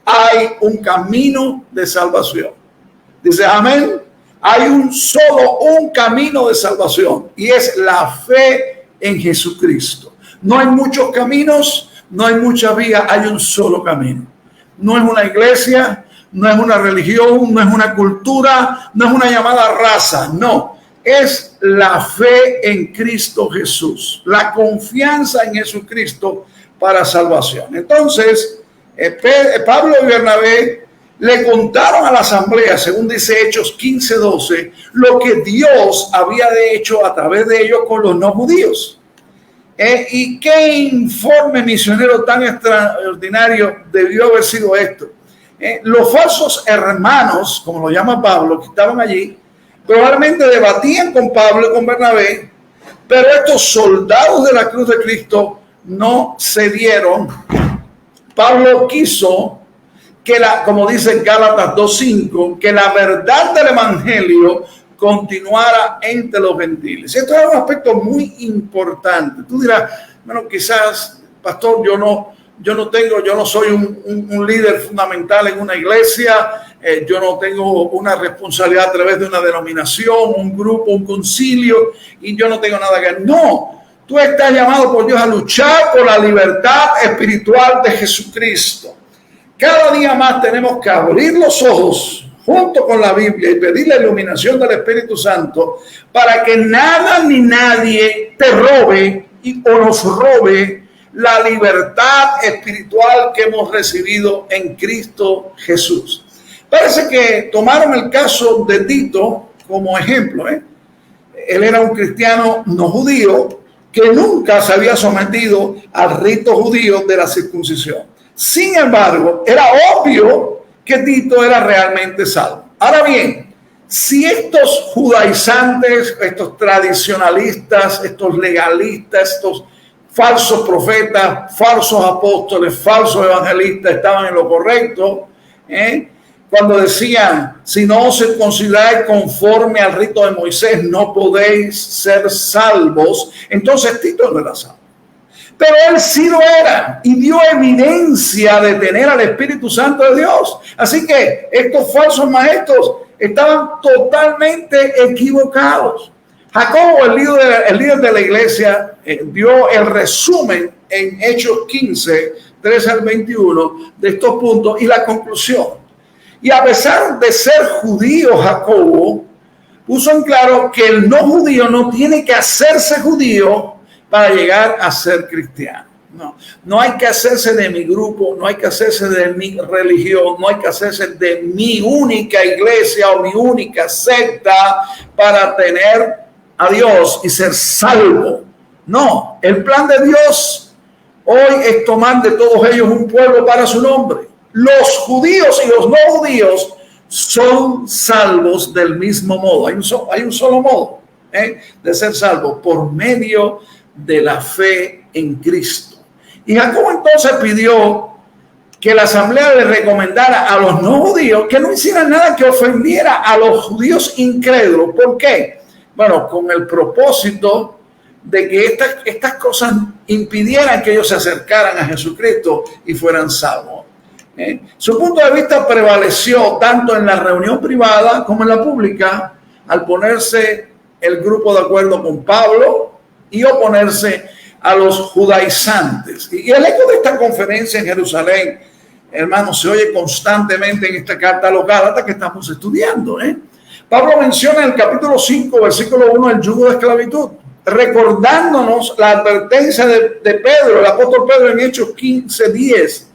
hay un camino de salvación. Dice, amén. Hay un camino de salvación, y es la fe en Jesucristo. No hay muchos caminos, no hay muchas vías, hay un solo camino. No es una iglesia, no es una religión, no es una cultura, no es una llamada raza, no. Es la fe en Cristo Jesús, la confianza en Jesucristo para salvación. Entonces, Pablo y Bernabé le contaron a la asamblea, según dice Hechos 15:12, lo que Dios había hecho a través de ellos con los no judíos. Y qué informe misionero tan extraordinario debió haber sido esto. Los falsos hermanos, como lo llama Pablo, que estaban allí, probablemente debatían con Pablo y con Bernabé, pero estos soldados de la cruz de Cristo no cedieron. Pablo quiso que como dice Gálatas 2:5, que la verdad del evangelio continuara entre los gentiles. Esto es un aspecto muy importante. Tú dirás, bueno, quizás, pastor, yo no soy un líder fundamental en una iglesia, yo no tengo una responsabilidad a través de una denominación, un grupo, un concilio, y yo no tengo nada que ver. No, tú estás llamado por Dios a luchar por la libertad espiritual de Jesucristo. Cada día más tenemos que abrir los ojos junto con la Biblia y pedir la iluminación del Espíritu Santo para que nada ni nadie te robe o nos robe la libertad espiritual que hemos recibido en Cristo Jesús. Parece que tomaron el caso de Tito como ejemplo. Él era un cristiano no judío, que nunca se había sometido al rito judío de la circuncisión. Sin embargo, era obvio que Tito era realmente salvo. Ahora bien, si estos judaizantes, estos tradicionalistas, estos legalistas, estos falsos profetas, falsos apóstoles, falsos evangelistas estaban en lo correcto, cuando decían, si no os circuncidáis conforme al rito de Moisés, no podéis ser salvos, entonces Tito no era salvo. Pero él sí lo era y dio evidencia de tener al Espíritu Santo de Dios. Así que estos falsos maestros estaban totalmente equivocados. Jacobo, el líder de la iglesia, dio el resumen en Hechos 15, 13 al 21 de estos puntos y la conclusión. Y a pesar de ser judío, Jacobo puso en claro que el no judío no tiene que hacerse judío para llegar a ser cristiano. No hay que hacerse de mi grupo, no hay que hacerse de mi religión, no hay que hacerse de mi única iglesia o mi única secta para tener a Dios y ser salvo. No, el plan de Dios hoy es tomar de todos ellos un pueblo para su nombre. Los judíos y los no judíos son salvos del mismo modo. Hay un solo modo de ser salvo, por medio de la fe en Cristo. Y Jacobo entonces pidió que la asamblea le recomendara a los no judíos que no hicieran nada que ofendiera a los judíos incrédulos. ¿Por qué? Bueno, con el propósito de que estas cosas impidieran que ellos se acercaran a Jesucristo y fueran salvos. Su punto de vista prevaleció tanto en la reunión privada como en la pública al ponerse el grupo de acuerdo con Pablo y oponerse a los judaizantes. Y el eco de esta conferencia en Jerusalén, hermanos, se oye constantemente en esta carta a los Gálatas que estamos estudiando. Pablo menciona en el capítulo 5, versículo 1, el yugo de esclavitud, recordándonos la advertencia de Pedro, el apóstol Pedro, en Hechos 15, 10.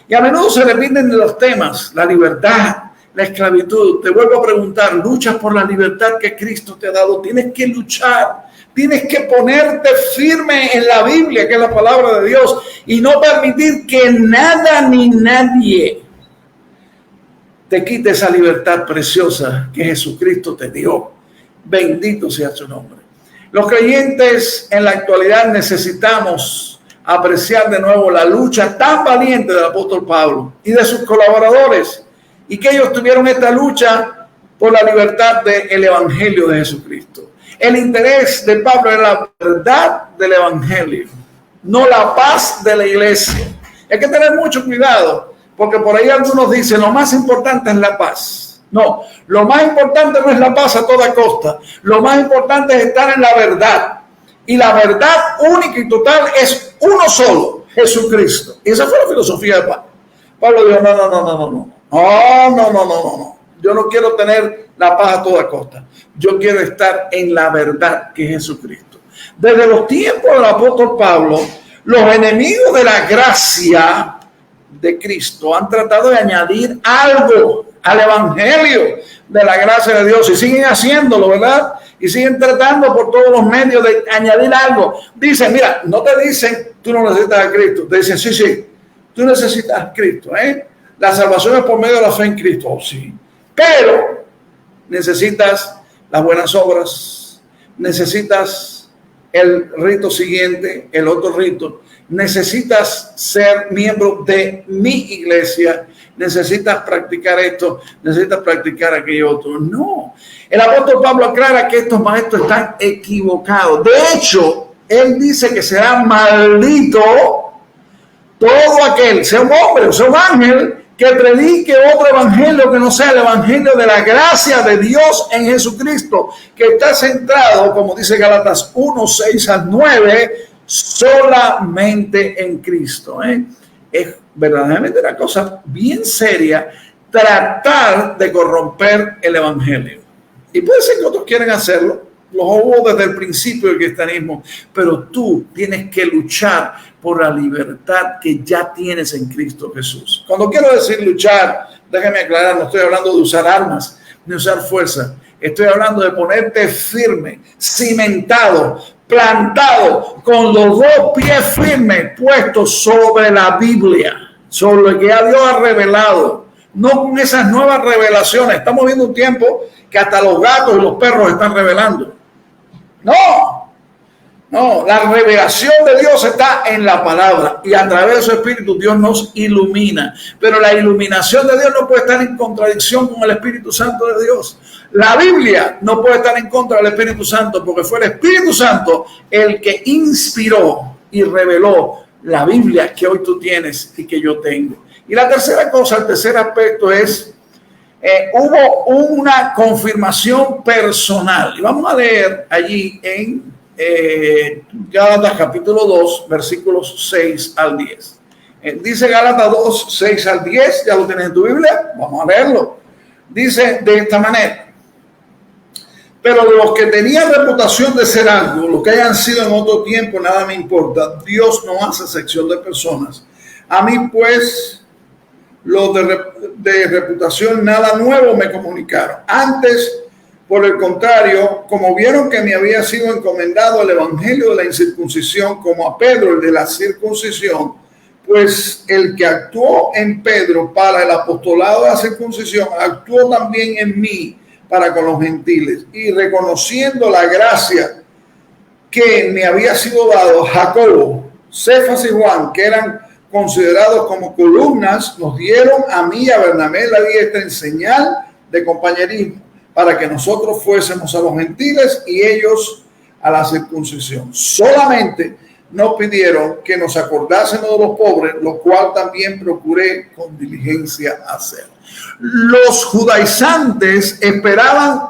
Y a menudo se repiten de los temas, la libertad, la esclavitud. Te vuelvo a preguntar, ¿luchas por la libertad que Cristo te ha dado? Tienes que luchar. Tienes que ponerte firme en la Biblia, que es la palabra de Dios, y no permitir que nada ni nadie te quite esa libertad preciosa que Jesucristo te dio. Bendito sea su nombre. Los creyentes en la actualidad necesitamos apreciar de nuevo la lucha tan valiente del apóstol Pablo y de sus colaboradores, y que ellos tuvieron esta lucha por la libertad del Evangelio de Jesucristo. El interés de Pablo era la verdad del Evangelio, no la paz de la iglesia. Hay que tener mucho cuidado, porque por ahí algunos dicen, lo más importante es la paz. No, lo más importante no es la paz a toda costa. Lo más importante es estar en la verdad. Y la verdad única y total es uno solo, Jesucristo. Y esa fue la filosofía de Pablo. Pablo dijo, no. Yo no quiero tener la paz a toda costa. Yo quiero estar en la verdad que es Jesucristo. Desde los tiempos del apóstol Pablo, los enemigos de la gracia de Cristo han tratado de añadir algo al evangelio de la gracia de Dios y siguen haciéndolo, ¿verdad? Y siguen tratando por todos los medios de añadir algo. Dicen, mira, no te dicen, tú no necesitas a Cristo. Te dicen, sí, tú necesitas a Cristo, La salvación es por medio de la fe en Cristo. Oh, sí. Pero necesitas las buenas obras, necesitas el rito siguiente, el otro rito, necesitas ser miembro de mi iglesia, necesitas practicar esto, necesitas practicar aquello otro. No, el apóstol Pablo aclara que estos maestros están equivocados. De hecho, él dice que será maldito todo aquel, sea un hombre o sea un ángel, que predique otro evangelio que no sea el evangelio de la gracia de Dios en Jesucristo, que está centrado, como dice Gálatas 1, 6 al 9, solamente en Cristo. Es verdaderamente una cosa bien seria tratar de corromper el evangelio. Y puede ser que otros quieran hacerlo, los hubo desde el principio del cristianismo, pero tú tienes que luchar por la libertad que ya tienes en Cristo Jesús. Cuando quiero decir luchar, déjame aclarar, no estoy hablando de usar armas, ni usar fuerza. Estoy hablando de ponerte firme, cimentado, plantado con los dos pies firmes puestos sobre la Biblia, sobre lo que ya Dios ha revelado, no con esas nuevas revelaciones. Estamos viendo un tiempo que hasta los gatos y los perros están revelando. No, la revelación de Dios está en la palabra y a través de su Espíritu Dios nos ilumina. Pero la iluminación de Dios no puede estar en contradicción con el Espíritu Santo de Dios. La Biblia no puede estar en contra del Espíritu Santo porque fue el Espíritu Santo el que inspiró y reveló la Biblia que hoy tú tienes y que yo tengo. Y la tercera cosa, el tercer aspecto es, hubo una confirmación personal. Y vamos a leer allí en Gálatas capítulo 2, versículos 6 al 10. Dice Gálatas 2, 6 al 10, ¿ya lo tienes en tu Biblia? Vamos a leerlo. Dice de esta manera: pero de los que tenían reputación de ser algo, los que hayan sido en otro tiempo, nada me importa. Dios no hace sección de personas. A mí, pues, los de reputación nada nuevo me comunicaron. Antes, por el contrario, como vieron que me había sido encomendado el evangelio de la incircuncisión, como a Pedro el de la circuncisión, pues el que actuó en Pedro para el apostolado de la circuncisión, actuó también en mí para con los gentiles. Y reconociendo la gracia que me había sido dado, Jacobo, Cefas y Juan, que eran considerados como columnas, nos dieron a mí y a Bernabé la diestra en señal de compañerismo, para que nosotros fuésemos a los gentiles y ellos a la circuncisión. Solamente nos pidieron que nos acordásemos de los pobres, lo cual también procuré con diligencia hacer. Los judaizantes esperaban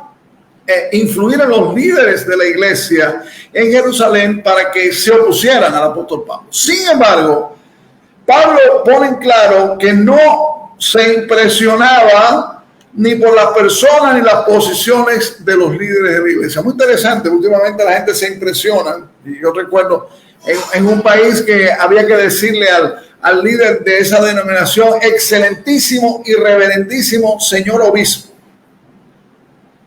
influir en los líderes de la iglesia en Jerusalén para que se opusieran al apóstol Pablo. Sin embargo, Pablo pone en claro que no se impresionaba ni por las personas ni las posiciones de los líderes de la iglesia. Muy interesante, últimamente la gente se impresiona. Y yo recuerdo en un país que había que decirle al líder de esa denominación: excelentísimo y reverendísimo señor obispo.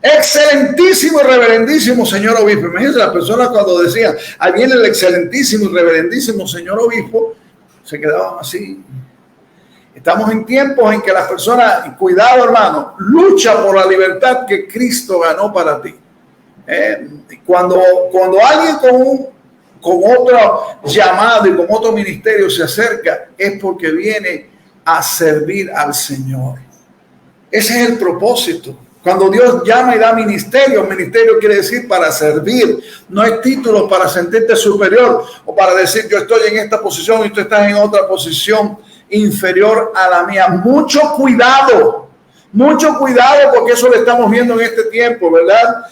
Excelentísimo y reverendísimo señor obispo. Imagínense, las personas cuando decían, ahí viene el excelentísimo y reverendísimo señor obispo, se quedaban así. Estamos en tiempos en que las personas, cuidado hermano, lucha por la libertad que Cristo ganó para ti. Cuando alguien con otro llamado y con otro ministerio se acerca, es porque viene a servir al Señor. Ese es el propósito. Cuando Dios llama y da ministerio, ministerio quiere decir para servir. No hay títulos para sentirte superior o para decir yo estoy en esta posición y tú estás en otra posición inferior a la mía. Mucho cuidado porque eso lo estamos viendo en este tiempo, ¿verdad?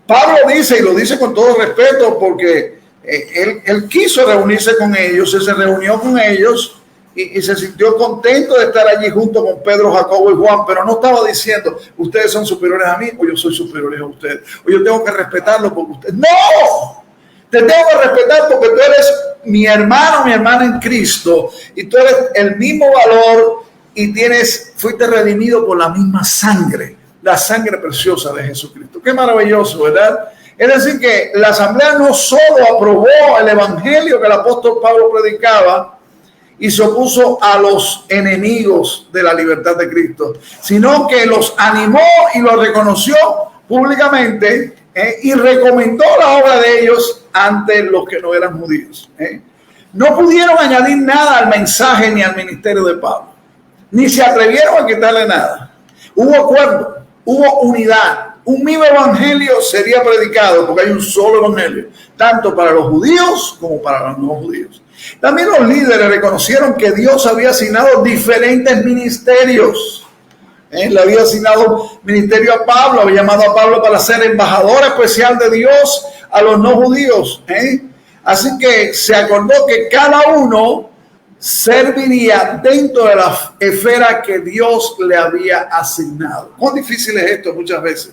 Pablo dice, y lo dice con todo respeto, porque él quiso reunirse con ellos, se reunió con ellos y se sintió contento de estar allí junto con Pedro, Jacobo y Juan, pero no estaba diciendo ustedes son superiores a mí o yo soy superior a ustedes o yo tengo que respetarlo porque ustedes. ¡No! Te tengo que respetar porque tú eres mi hermano, mi hermana en Cristo, y tú eres el mismo valor y fuiste redimido por la misma sangre, la sangre preciosa de Jesucristo. Qué maravilloso, ¿verdad? Es decir, que la asamblea no solo aprobó el evangelio que el apóstol Pablo predicaba y se opuso a los enemigos de la libertad de Cristo, sino que los animó y los reconoció públicamente y recomendó la obra de ellos ante los que no eran judíos. No pudieron añadir nada al mensaje ni al ministerio de Pablo, ni se atrevieron a quitarle nada. Hubo acuerdo, hubo unidad. Un mismo evangelio sería predicado, porque hay un solo evangelio, tanto para los judíos como para los no judíos. También los líderes reconocieron que Dios había asignado diferentes ministerios. Le había asignado ministerio a Pablo, había llamado a Pablo para ser embajador especial de Dios a los no judíos. Así que se acordó que cada uno serviría dentro de la esfera que Dios le había asignado. ¿Cuán difícil es esto muchas veces?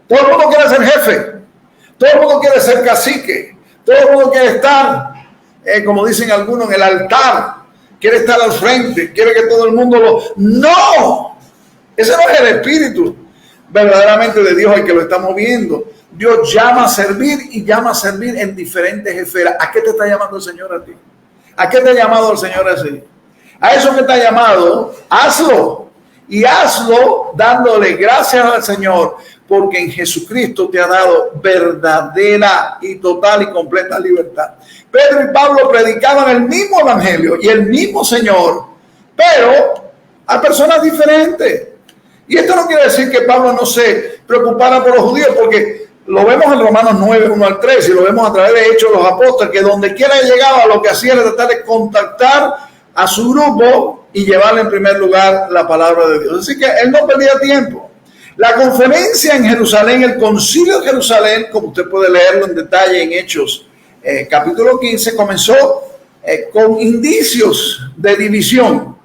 Todo el mundo quiere ser jefe, todo el mundo quiere ser cacique, todo el mundo quiere estar, como dicen algunos, en el altar, quiere estar al frente, quiere que todo el mundo lo... ¡No! Ese no es el espíritu verdaderamente de Dios al que lo estamos viendo. Dios llama a servir y llama a servir en diferentes esferas. ¿A qué te está llamando el Señor a ti? ¿A qué te ha llamado el Señor a ti? A eso que te ha llamado, hazlo. Y hazlo dándole gracias al Señor, porque en Jesucristo te ha dado verdadera y total y completa libertad. Pedro y Pablo predicaban el mismo evangelio y el mismo Señor, pero a personas diferentes. Y esto no quiere decir que Pablo no se preocupara por los judíos, porque lo vemos en Romanos 9, 1 al 3, y lo vemos a través de Hechos de los Apóstoles, que donde quiera que llegaba, lo que hacía era tratar de contactar a su grupo y llevarle en primer lugar la palabra de Dios. Así que él no perdía tiempo. La conferencia en Jerusalén, el concilio de Jerusalén, como usted puede leerlo en detalle en Hechos capítulo 15, comenzó con indicios de división.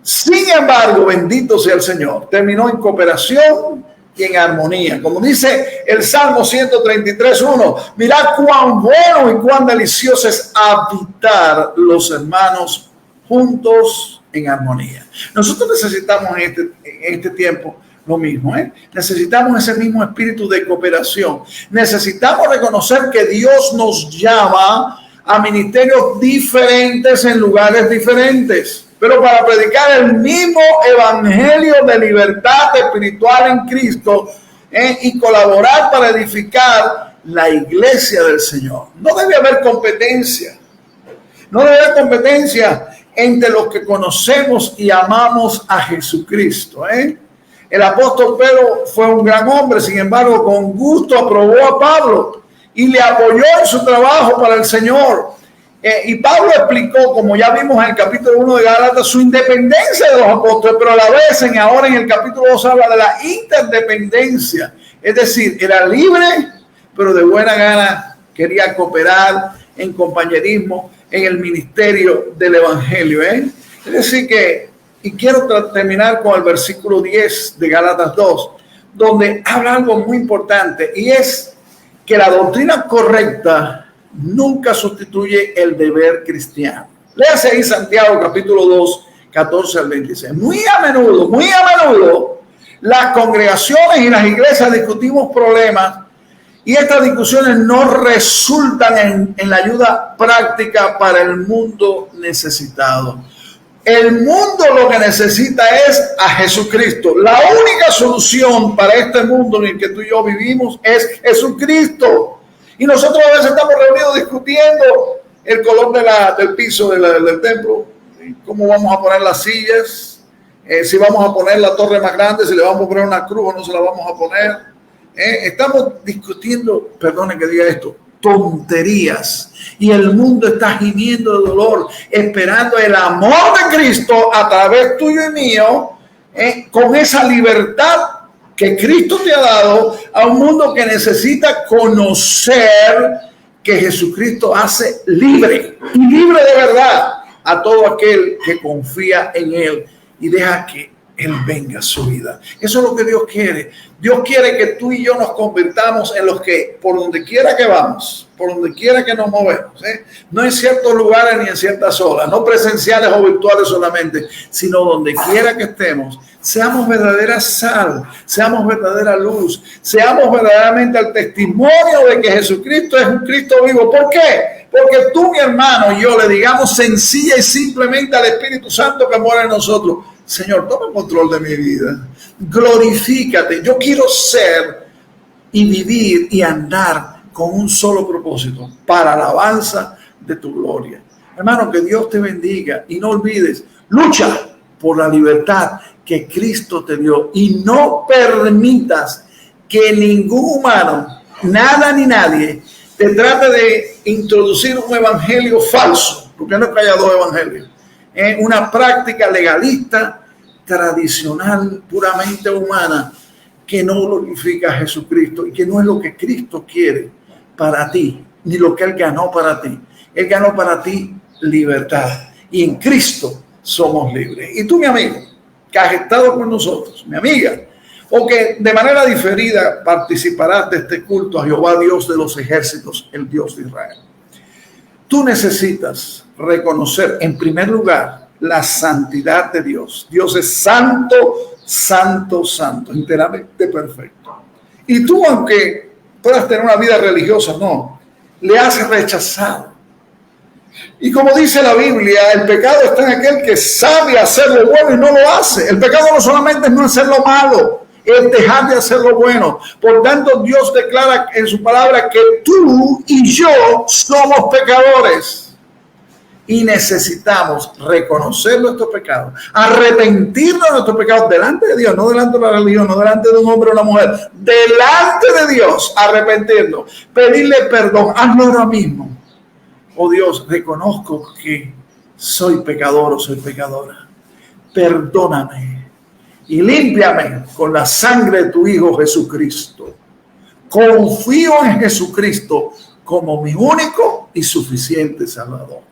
Sin embargo, bendito sea el Señor, terminó en cooperación y en armonía. Como dice el Salmo 133:1, mirad cuán bueno y cuán delicioso es habitar los hermanos juntos en armonía. Nosotros necesitamos en este tiempo lo mismo, necesitamos ese mismo espíritu de cooperación. Necesitamos reconocer que Dios nos llama a ministerios diferentes en lugares diferentes, pero para predicar el mismo evangelio de libertad espiritual en Cristo y colaborar para edificar la iglesia del Señor. No debe haber competencia. No debe haber competencia entre los que conocemos y amamos a Jesucristo. El apóstol Pedro fue un gran hombre, sin embargo, con gusto aprobó a Pablo y le apoyó en su trabajo para el Señor. Y Pablo explicó, como ya vimos en el capítulo 1 de Gálatas, su independencia de los apóstoles, pero a la vez ahora en el capítulo 2 habla de la interdependencia. Es decir, era libre, pero de buena gana quería cooperar en compañerismo en el ministerio del evangelio. Es decir que, y quiero terminar con el versículo 10 de Gálatas 2, donde habla algo muy importante, y es que la doctrina correcta nunca sustituye el deber cristiano. Léase ahí Santiago capítulo 2, 14 al 26. Muy a menudo, las congregaciones y las iglesias discutimos problemas, y estas discusiones no resultan en la ayuda práctica para el mundo necesitado. El mundo lo que necesita es a Jesucristo. La única solución para este mundo en el que tú y yo vivimos es Jesucristo. Y nosotros a veces estamos reunidos discutiendo el color del piso del templo, cómo vamos a poner las sillas, si vamos a poner la torre más grande, si le vamos a poner una cruz o no se la vamos a poner. Estamos discutiendo, perdone que diga esto, tonterías, y el mundo está gimiendo de dolor, esperando el amor de Cristo a través tuyo y mío, con esa libertad que Cristo te ha dado a un mundo que necesita conocer que Jesucristo hace libre, y libre de verdad, a todo aquel que confía en Él y deja que Él venga a su vida. Eso es lo que Dios quiere. Dios quiere que tú y yo nos convirtamos en los que, por donde quiera que vamos, por donde quiera que nos movemos, no en ciertos lugares ni en ciertas horas, no presenciales o virtuales solamente, sino donde quiera que estemos, seamos verdadera sal, seamos verdadera luz, seamos verdaderamente el testimonio de que Jesucristo es un Cristo vivo. ¿Por qué? Porque tú, mi hermano, y yo le digamos sencilla y simplemente al Espíritu Santo que mora en nosotros: Señor, toma control de mi vida, glorifícate. Yo quiero ser y vivir y andar con un solo propósito, para alabanza de tu gloria. Hermano, que Dios te bendiga, y no olvides, lucha por la libertad que Cristo te dio, y no permitas que ningún humano, nada ni nadie, te trate de introducir un evangelio falso, porque no es que haya dos evangelios, una práctica legalista, tradicional, puramente humana, que no glorifica a Jesucristo y que no es lo que Cristo quiere para ti, ni lo que Él ganó para ti. Él ganó para ti libertad, y en Cristo somos libres. Y tú, mi amigo, que has estado con nosotros, mi amiga, o que de manera diferida participarás de este culto a Jehová Dios de los ejércitos, el Dios de Israel, tú necesitas reconocer en primer lugar la santidad de Dios. Dios es santo, santo, santo, enteramente perfecto. Y tú, aunque puedas tener una vida religiosa, no. Le has rechazado. Y como dice la Biblia, el pecado está en aquel que sabe hacer lo bueno y no lo hace. El pecado no solamente es no hacer lo malo, es dejar de hacer lo bueno. Por tanto, Dios declara en su palabra que tú y yo somos pecadores. Y necesitamos reconocer nuestros pecados, arrepentirnos de nuestros pecados delante de Dios, no delante de la religión, no delante de un hombre o una mujer, delante de Dios, arrepentirnos, pedirle perdón, hazlo ahora mismo. Oh Dios, reconozco que soy pecador o soy pecadora. Perdóname y límpiame con la sangre de tu Hijo Jesucristo. Confío en Jesucristo como mi único y suficiente Salvador.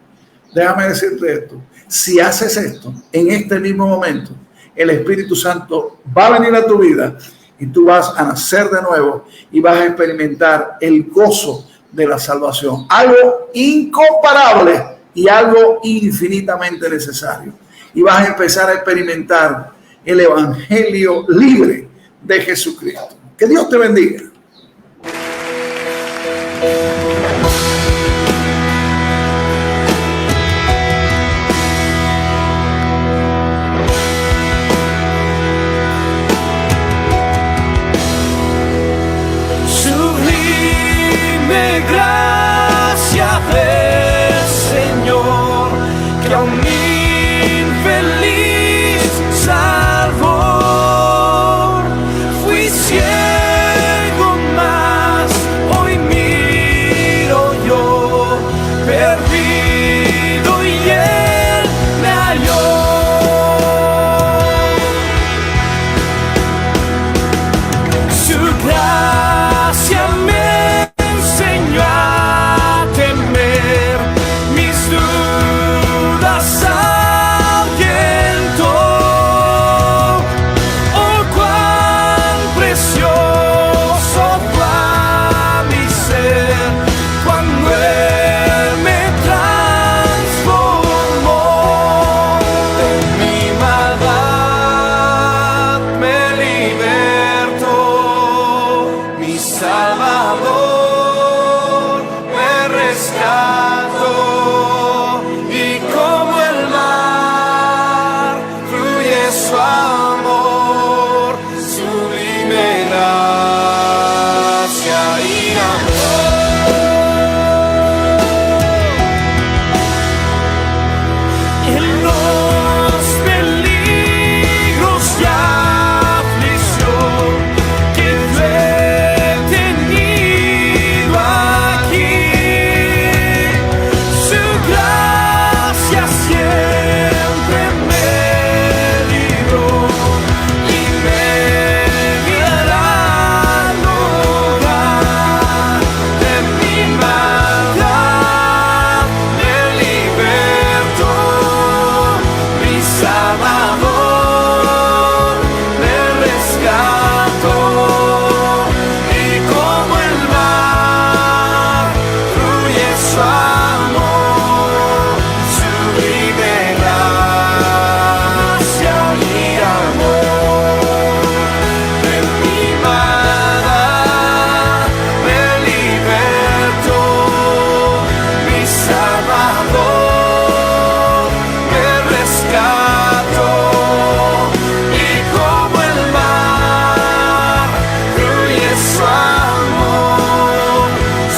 Déjame decirte esto, si haces esto en este mismo momento, el Espíritu Santo va a venir a tu vida y tú vas a nacer de nuevo y vas a experimentar el gozo de la salvación, algo incomparable y algo infinitamente necesario. Y vas a empezar a experimentar el evangelio libre de Jesucristo. Que Dios te bendiga. Gracias del Señor que a un infeliz salvó. Fui ciego, mas hoy miro yo, perdido y Él me halló. Su gracia me enseñó a temer, mis dudas ahuyentó. Oh, cuán precioso fue a mi ser cuando Él me transformó. De mi maldad me libertó, mi Salvador me rescató, y como el mar fluye su amor, sublime gracia y amor. En los peligros y aflicción que yo he tenido aquí, su gracia siempre me libró y me guiará al hogar. De mi maldad me libertó, mi Salvador me rescató, y como el mar fluye su amor, sublime gracia y amor. De mi maldad me libertó, mi Salvador me rescató, y como el mar fluye su amor,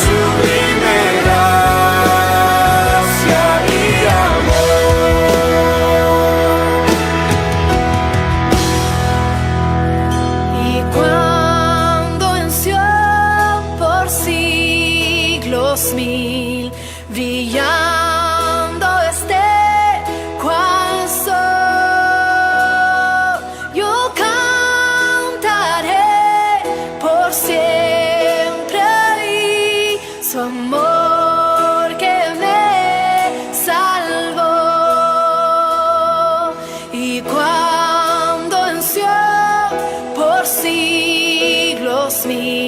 sublime gracia y amor. Y cuando venció por siglos mil, brillando cual sol, yo cantaré por siempre y su amor que me salvó. Y cuando venció por siglos mil,